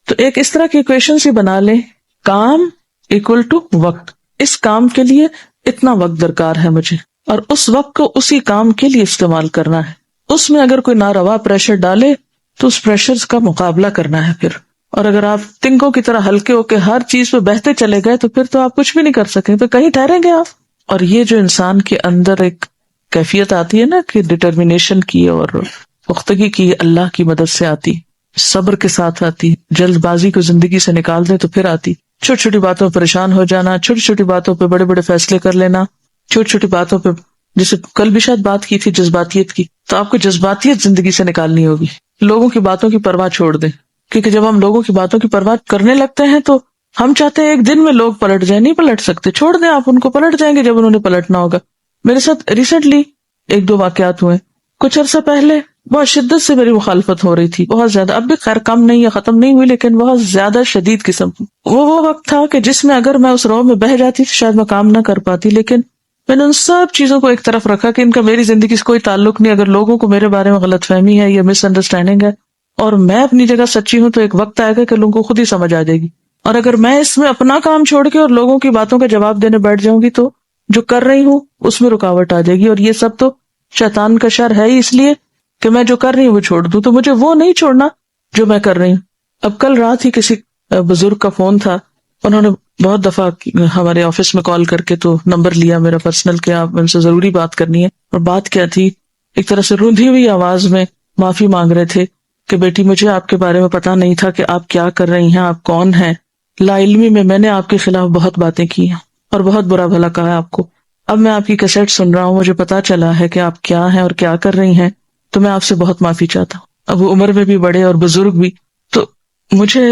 تو ایک اس طرح کی ایکویشن سی بنا لیں، کام اکول ٹو وقت. اس کام کے لیے اتنا وقت درکار ہے مجھے، اور اس وقت کو اسی کام کے لیے استعمال کرنا ہے. اس میں اگر کوئی ناروا پریشر ڈالے تو اس پریشر کا مقابلہ کرنا ہے پھر. اور اگر آپ تنکوں کی طرح ہلکے ہو کے ہر چیز پہ بہتے چلے گئے تو پھر تو آپ کچھ بھی نہیں کر سکیں، پھر کہیں ٹھہریں گے آپ. اور یہ جو انسان کے اندر ایک کیفیت آتی ہے نا کہ ڈٹرمینیشن کی اور پختگی کی، اللہ کی مدد سے آتی، صبر کے ساتھ آتی. جلد بازی کو زندگی سے نکال دے تو پھر آتی. چھوٹی چھوٹی باتوں پہ پریشان ہو جانا، چھوٹی چھوٹی باتوں پہ بڑے بڑے فیصلے کر لینا، چھوٹی چھوٹی باتوں پہ، جیسے کل بھی شاید بات کی تھی جذباتیت کی، تو آپ کو جذباتیت زندگی سے نکالنی ہوگی. لوگوں کی باتوں کی پرواہ چھوڑ دیں، کیونکہ جب ہم لوگوں کی باتوں کی پرواہ کرنے لگتے ہیں تو ہم چاہتے ہیں ایک دن میں لوگ پلٹ جائیں، نہیں پلٹ سکتے. چھوڑ دیں، آپ ان کو پلٹ جائیں گے جب انہوں نے پلٹنا ہوگا. میرے ساتھ ریسنٹلی 1-2 واقعات ہوئے. کچھ عرصہ پہلے بہت شدت سے میری مخالفت ہو رہی تھی، بہت زیادہ. اب بھی خیر کم نہیں یا ختم نہیں ہوئی، لیکن بہت زیادہ شدید قسم کی. وہ وقت تھا کہ جس میں اگر میں اس رو میں بہہ جاتی تو شاید میں کام نہ کر پاتی. لیکن میں نے ان سب چیزوں کو ایک طرف رکھا کہ ان کا میری زندگی سے کوئی تعلق نہیں. اگر لوگوں کو میرے بارے میں غلط فہمی ہے یا مس انڈرسٹینڈنگ ہے اور میں اپنی جگہ سچی ہوں، تو ایک وقت آئے گا کہ لوگوں کو خود ہی سمجھ آ جائے گی. اور اگر میں اس میں اپنا کام چھوڑ کے اور لوگوں کی باتوں کا جواب دینے بیٹھ جاؤں گی تو جو کر رہی ہوں اس میں رکاوٹ آ جائے گی. اور یہ سب تو شیطان کا شر ہے ہی، اس لیے کہ میں جو کر رہی ہوں وہ چھوڑ دوں. تو مجھے وہ نہیں چھوڑنا جو میں کر رہی ہوں. اب کل رات ہی کسی بزرگ کا فون تھا، انہوں نے بہت دفعہ ہمارے آفس میں کال کر کے تو نمبر لیا میرا پرسنل کہ آپ ان سے ضروری بات کرنی ہے. اور بات کیا تھی، ایک طرح سے روندھی ہوئی آواز میں معافی مانگ رہے تھے کہ بیٹی مجھے آپ کے بارے میں پتا نہیں تھا کہ آپ کیا کر رہی ہیں، آپ کون ہیں. لا علمی میں نے آپ کے خلاف بہت باتیں کی ہیں اور بہت برا بھلا کہا ہے آپ کو. اب میں آپ کی کیسٹ سن رہا ہوں، مجھے پتا چلا ہے کہ آپ کیا ہیں اور کیا کر رہی ہیں، تو میں آپ سے بہت معافی چاہتا ہوں. اب وہ عمر میں بھی بڑے اور بزرگ بھی. تو مجھے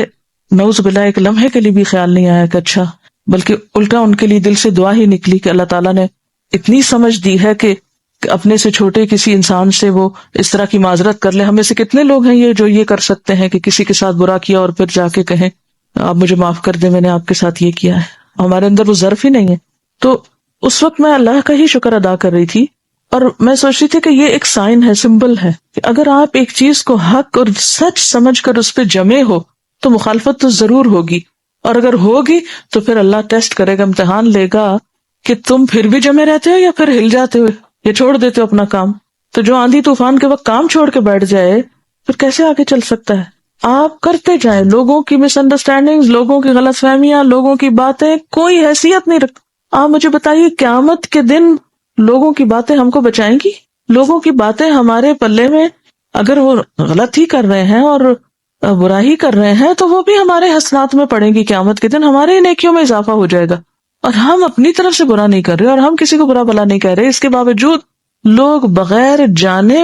نعوذ باللہ ایک لمحے کے لیے بھی خیال نہیں آیا کہ اچھا، بلکہ الٹا ان کے لیے دل سے دعا ہی نکلی کہ اللہ تعالیٰ نے اتنی سمجھ دی ہے کہ اپنے سے چھوٹے کسی انسان سے وہ اس طرح کی معذرت کر لے. ہمیں سے کتنے لوگ ہیں یہ جو یہ کر سکتے ہیں کہ کسی کے ساتھ برا کیا اور پھر جا کے کہیں آپ مجھے معاف کر دیں، میں نے آپ کے ساتھ یہ کیا ہے. ہمارے اندر وہ ظرف ہی نہیں ہے. تو اس وقت میں اللہ کا ہی شکر ادا کر رہی تھی اور میں سوچ رہی تھی کہ یہ ایک سائن ہے، سمبل ہے کہ اگر آپ ایک چیز کو حق اور سچ سمجھ کر اس پہ جمے ہو تو مخالفت تو ضرور ہوگی، اور اگر ہوگی تو پھر اللہ ٹیسٹ کرے گا، امتحان لے گا کہ تم پھر بھی جمے رہتے ہو یا پھر ہل جاتے ہو یا چھوڑ دیتے ہو اپنا کام. تو جو آندھی طوفان کے وقت کام چھوڑ کے بیٹھ جائے پھر کیسے آگے چل سکتا ہے. آپ کرتے جائیں، لوگوں کی مس انڈرسٹینڈنگ، لوگوں کی غلط فہمیاں، لوگوں کی باتیں کوئی حیثیت نہیں رکھتی. آپ مجھے بتائیے قیامت کے دن لوگوں کی باتیں ہم کو بچائیں گی؟ لوگوں کی باتیں ہمارے پلے میں اگر وہ غلط ہی کر رہے ہیں اور برا ہی کر رہے ہیں تو وہ بھی ہمارے حسنات میں پڑیں گی. قیامت کے دن ہمارے نیکیوں میں اضافہ ہو جائے گا، اور ہم اپنی طرف سے برا نہیں کر رہے اور ہم کسی کو برا بھلا نہیں کہہ رہے. اس کے باوجود لوگ بغیر جانے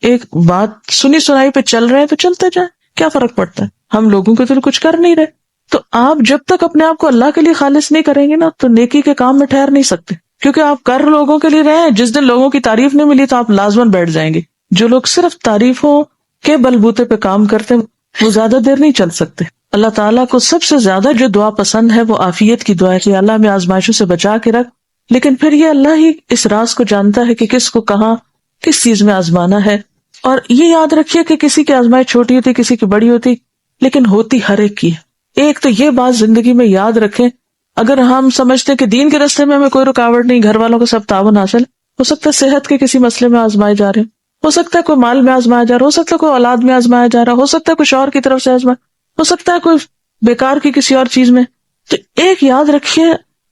ایک بات سنی سنائی پہ چل رہے ہیں تو چلتے جائیں. کیا فرق پڑتا ہے، ہم لوگوں کے تو کچھ کر نہیں رہے. تو آپ جب تک اپنے آپ کو اللہ کے لیے خالص نہیں کریں گے نا تو نیکی کے کام میں ٹھہر نہیں سکتے، کیونکہ آپ کر لوگوں کے لیے رہے ہیں. جس دن لوگوں کی تعریف نہیں ملی تو آپ لازماً بیٹھ جائیں گے. جو لوگ صرف تعریفوں کے بلبوتے پہ کام کرتے ہیں وہ زیادہ دیر نہیں چل سکتے. اللہ تعالیٰ کو سب سے زیادہ جو دعا پسند ہے وہ عافیت کی دعا ہے کہ اللہ ہمیں آزمائشوں سے بچا کے رکھ. لیکن پھر یہ اللہ ہی اس راز کو جانتا ہے کہ کس کو کہاں کس چیز میں آزمانا ہے. اور یہ یاد رکھیے کہ کسی کی آزمائش چھوٹی ہوتی کسی کی بڑی ہوتی، لیکن ہوتی ہر ایک کی ہے. ایک تو یہ بات زندگی میں یاد رکھیں، اگر ہم سمجھتے ہیں کہ دین کے راستے میں ہمیں کوئی رکاوٹ نہیں، گھر والوں کا سب تعاون حاصل، ہو سکتا ہے صحت کے کسی مسئلے میں آزمائے جا رہے ہیں، ہو سکتا ہے کوئی مال میں آزمایا جا رہا، ہو سکتا ہے کوئی اولاد میں آزمایا جا رہا، ہو سکتا ہے کوئی شوہر کی طرف سے ہو سکتا ہے کوئی بیکار کی کسی اور چیز میں. تو ایک یاد رکھیے،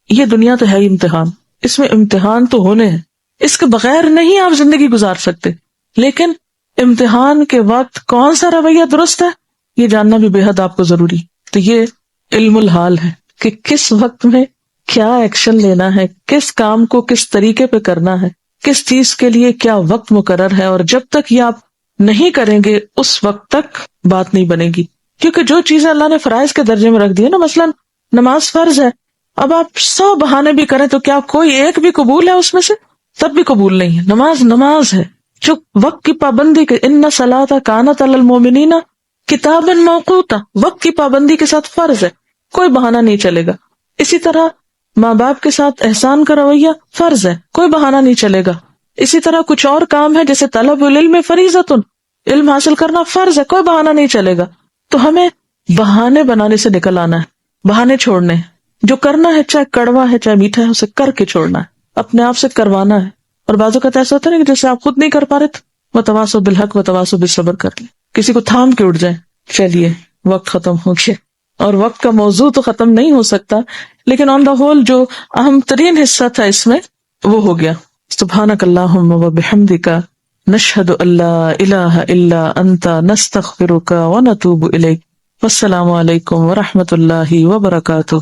یہ دنیا تو ہے ہی امتحان، اس میں امتحان تو ہونے ہیں، اس کے بغیر نہیں آپ زندگی گزار سکتے. لیکن امتحان کے وقت کون سا رویہ درست ہے یہ جاننا بھی بے حد آپ کو ضروری. تو یہ علم الحال ہے کہ کس وقت میں کیا ایکشن لینا ہے، کس کام کو کس طریقے پہ کرنا ہے، کس چیز کے لیے کیا وقت مقرر ہے. اور جب تک یہ آپ نہیں کریں گے اس وقت تک بات نہیں بنے گی. کیونکہ جو چیزیں اللہ نے فرائض کے درجے میں رکھ دی ہے نا، مثلا نماز فرض ہے، اب آپ 100 بہانے بھی کریں تو کیا کوئی ایک بھی قبول ہے اس میں سے؟ تب بھی قبول نہیں ہے. نماز نماز ہے جو وقت کی پابندی کے، ان الصلاۃ کانت علی المؤمنین کتابا موقوتا، وقت کی پابندی کے ساتھ فرض ہے، کوئی بہانہ نہیں چلے گا. اسی طرح ماں باپ کے ساتھ احسان کا رویہ فرض ہے، کوئی بہانہ نہیں چلے گا. اسی طرح کچھ اور کام ہے جیسے طلب العلم فریضۃ، علم حاصل کرنا فرض ہے، کوئی بہانہ نہیں چلے گا. تو ہمیں بہانے بنانے سے نکل آنا ہے، بہانے چھوڑنے ہیں. جو کرنا ہے چاہے کڑوا ہے چاہے میٹھا ہے اسے کر کے چھوڑنا ہے، اپنے آپ سے کروانا ہے. اور بعض اوقات ایسا ہوتا ہے کہ جیسے آپ خود نہیں کر پا رہے تو وتواصوا بالحق وتواصوا بالصبر کر لیں، کسی کو تھام کے اٹھ جائیں. چلیے وقت ختم ہو گیا، اور وقت کا موضوع تو ختم نہیں ہو سکتا، لیکن آن دا ہول جو اہم ترین حصہ تھا اس میں وہ ہو گیا. سبحانک اللہم وبحمدک نشہد ان لا الہ الا انت نستغفرک ونتوب الیک. والسلام علیکم ورحمۃ اللہ وبرکاتہ.